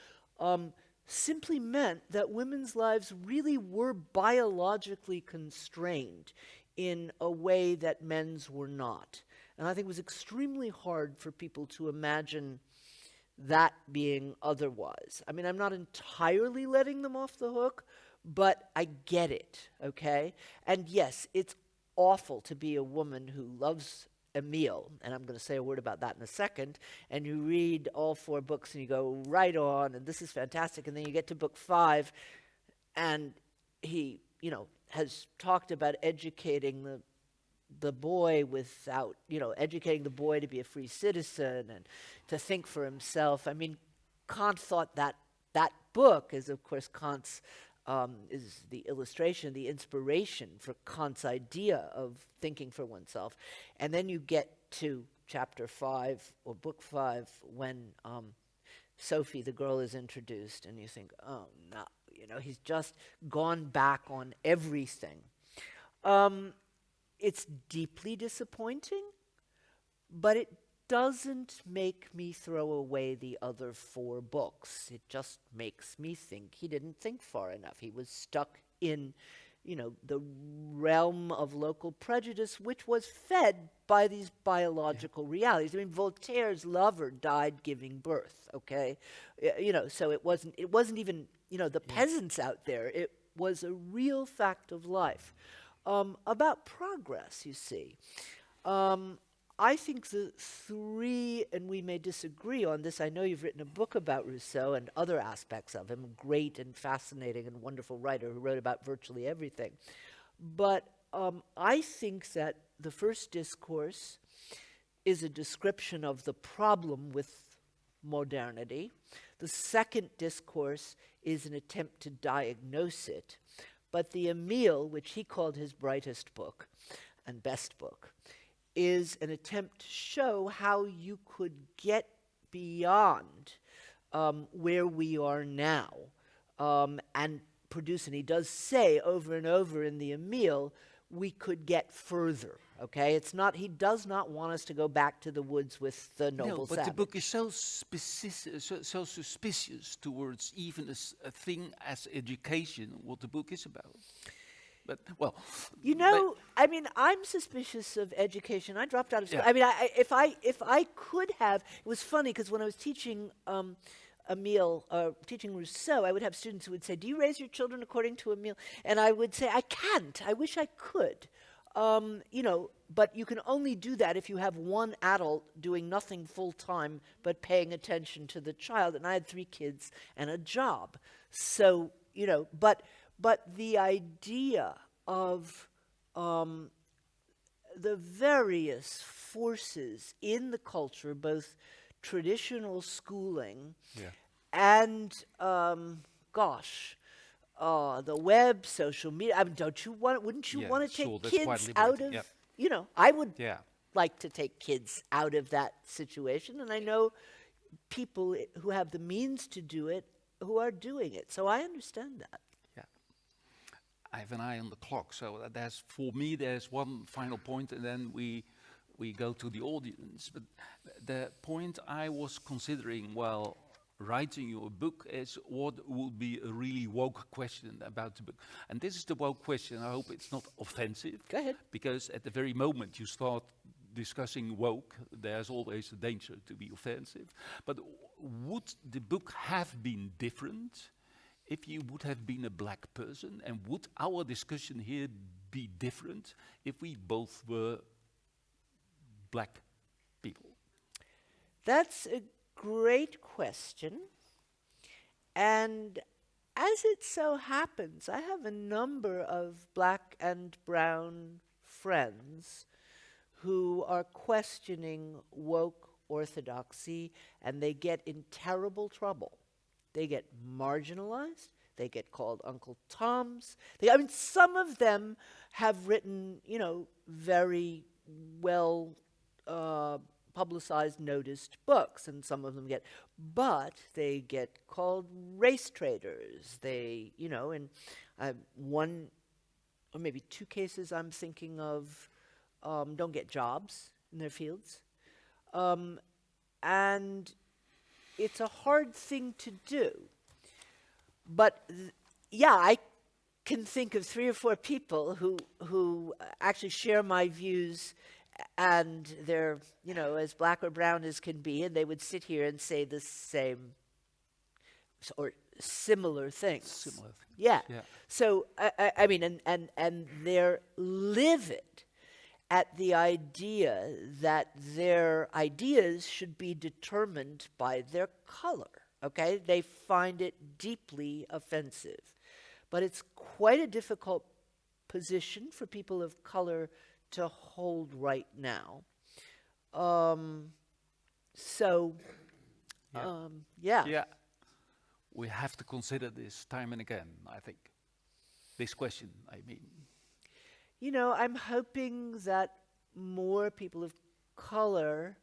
simply meant that women's lives really were biologically constrained in a way that men's were not. And I think it was extremely hard for people to imagine that being otherwise. I mean, I'm not entirely letting them off the hook, but I get it, okay? And yes, it's awful to be a woman who loves Emile, and I'm going to say a word about that in a second, and you read all 4 books and you go right on, and this is fantastic, and then you get to book 5, and he, has talked about educating the boy without, educating the boy to be a free citizen and to think for himself. I mean, Kant thought that book is, of course, Kant's is the illustration, the inspiration for Kant's idea of thinking for oneself. And then you get to chapter 5 or book 5 when Sophie, the girl, is introduced, and you think, oh, no, he's just gone back on everything. It's deeply disappointing, but it doesn't make me throw away the other 4 books. It just makes me think he didn't think far enough. He was stuck in the realm of local prejudice, which was fed by these biological realities. I mean, Voltaire's lover died giving birth, okay? So it wasn't even, the peasants out there. It was a real fact of life. About progress, you see. I think the three, and we may disagree on this, I know you've written a book about Rousseau and other aspects of him, a great and fascinating and wonderful writer who wrote about virtually everything. But I think that the first discourse is a description of the problem with modernity. The second discourse is an attempt to diagnose it. But the Emile, which he called his brightest book and best book, is an attempt to show how you could get beyond where we are now and produce, and he does say over and over in the Emile, we could get further, okay? It's not, he does not want us to go back to the woods with the noble but savage. the book is so so suspicious towards even a thing as education, what the book is about. But, well... I mean, I'm suspicious of education. I dropped out of school. Yeah. I mean, if I could have... It was funny, because when I was teaching teaching Rousseau, I would have students who would say, do you raise your children according to Emile? And I would say, I can't. I wish I could. But you can only do that if you have one adult doing nothing full-time but paying attention to the child. And I had 3 kids and a job. So, but the idea of the various forces in the culture, both traditional schooling and, the web, social media. I mean, wouldn't you want to take kids out of, I would like to take kids out of that situation. And I know people who have the means to do it who are doing it. So I understand that. I have an eye on the clock, so for me there's one final point, and then we go to the audience. But the point I was considering while writing your book is what would be a really woke question about the book. And this is the woke question. I hope it's not offensive. Go ahead. Because at the very moment you start discussing woke, there's always a danger to be offensive. But would the book have been different if you would have been a black person? And would our discussion here be different if we both were black people? That's a great question. And as it so happens, I have a number of black and brown friends who are questioning woke orthodoxy, and they get in terrible trouble. They get marginalized. They get called Uncle Toms. Some of them have written, very well publicized, noticed books, and some of them but they get called race traders. They, and one or maybe 2 cases I'm thinking of don't get jobs in their fields. And it's a hard thing to do. But I can think of 3 or 4 people who actually share my views, and they're, as black or brown as can be, and they would sit here and say the same or similar things. Similar things. Yeah. So, I mean, and they're livid at the idea that their ideas should be determined by their color, okay? They find it deeply offensive. But it's quite a difficult position for people of color to hold right now. We have to consider this time and again, I think. This question, I mean. I'm hoping that more people of color,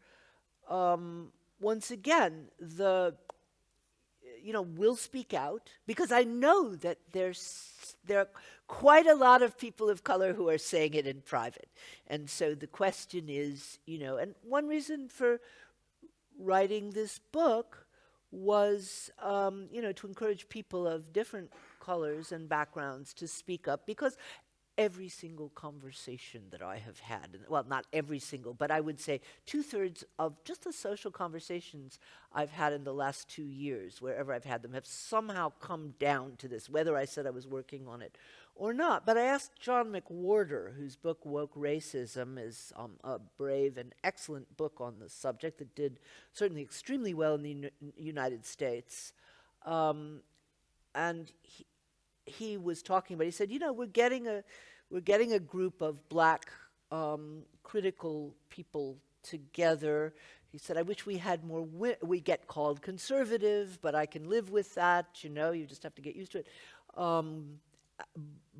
once again, will speak out, because I know that there are quite a lot of people of color who are saying it in private. And so the question is, and one reason for writing this book was, to encourage people of different colors and backgrounds to speak up, because every single conversation that I have had, well, not every single, but I would say 2/3 of just the social conversations I've had in the last 2 years, wherever I've had them, have somehow come down to this, whether I said I was working on it or not. But I asked John McWhorter, whose book Woke Racism is a brave and excellent book on the subject that did certainly extremely well in the United States. And he was talking about, he said, you know, we're getting a group of black critical people together. He said, I wish we had more we get called conservative, but I can live with that, you know, you just have to get used to it.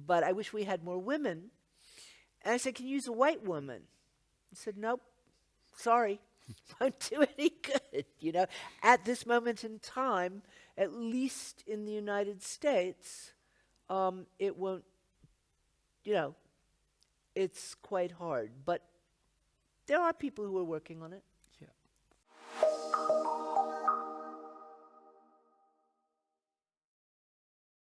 But I wish we had more women. And I said, can you use a white woman? He said, nope, sorry, won't do any good, you know. At this moment in time, at least in the United States, it won't, you know, it's quite hard. But there are people who are working on it.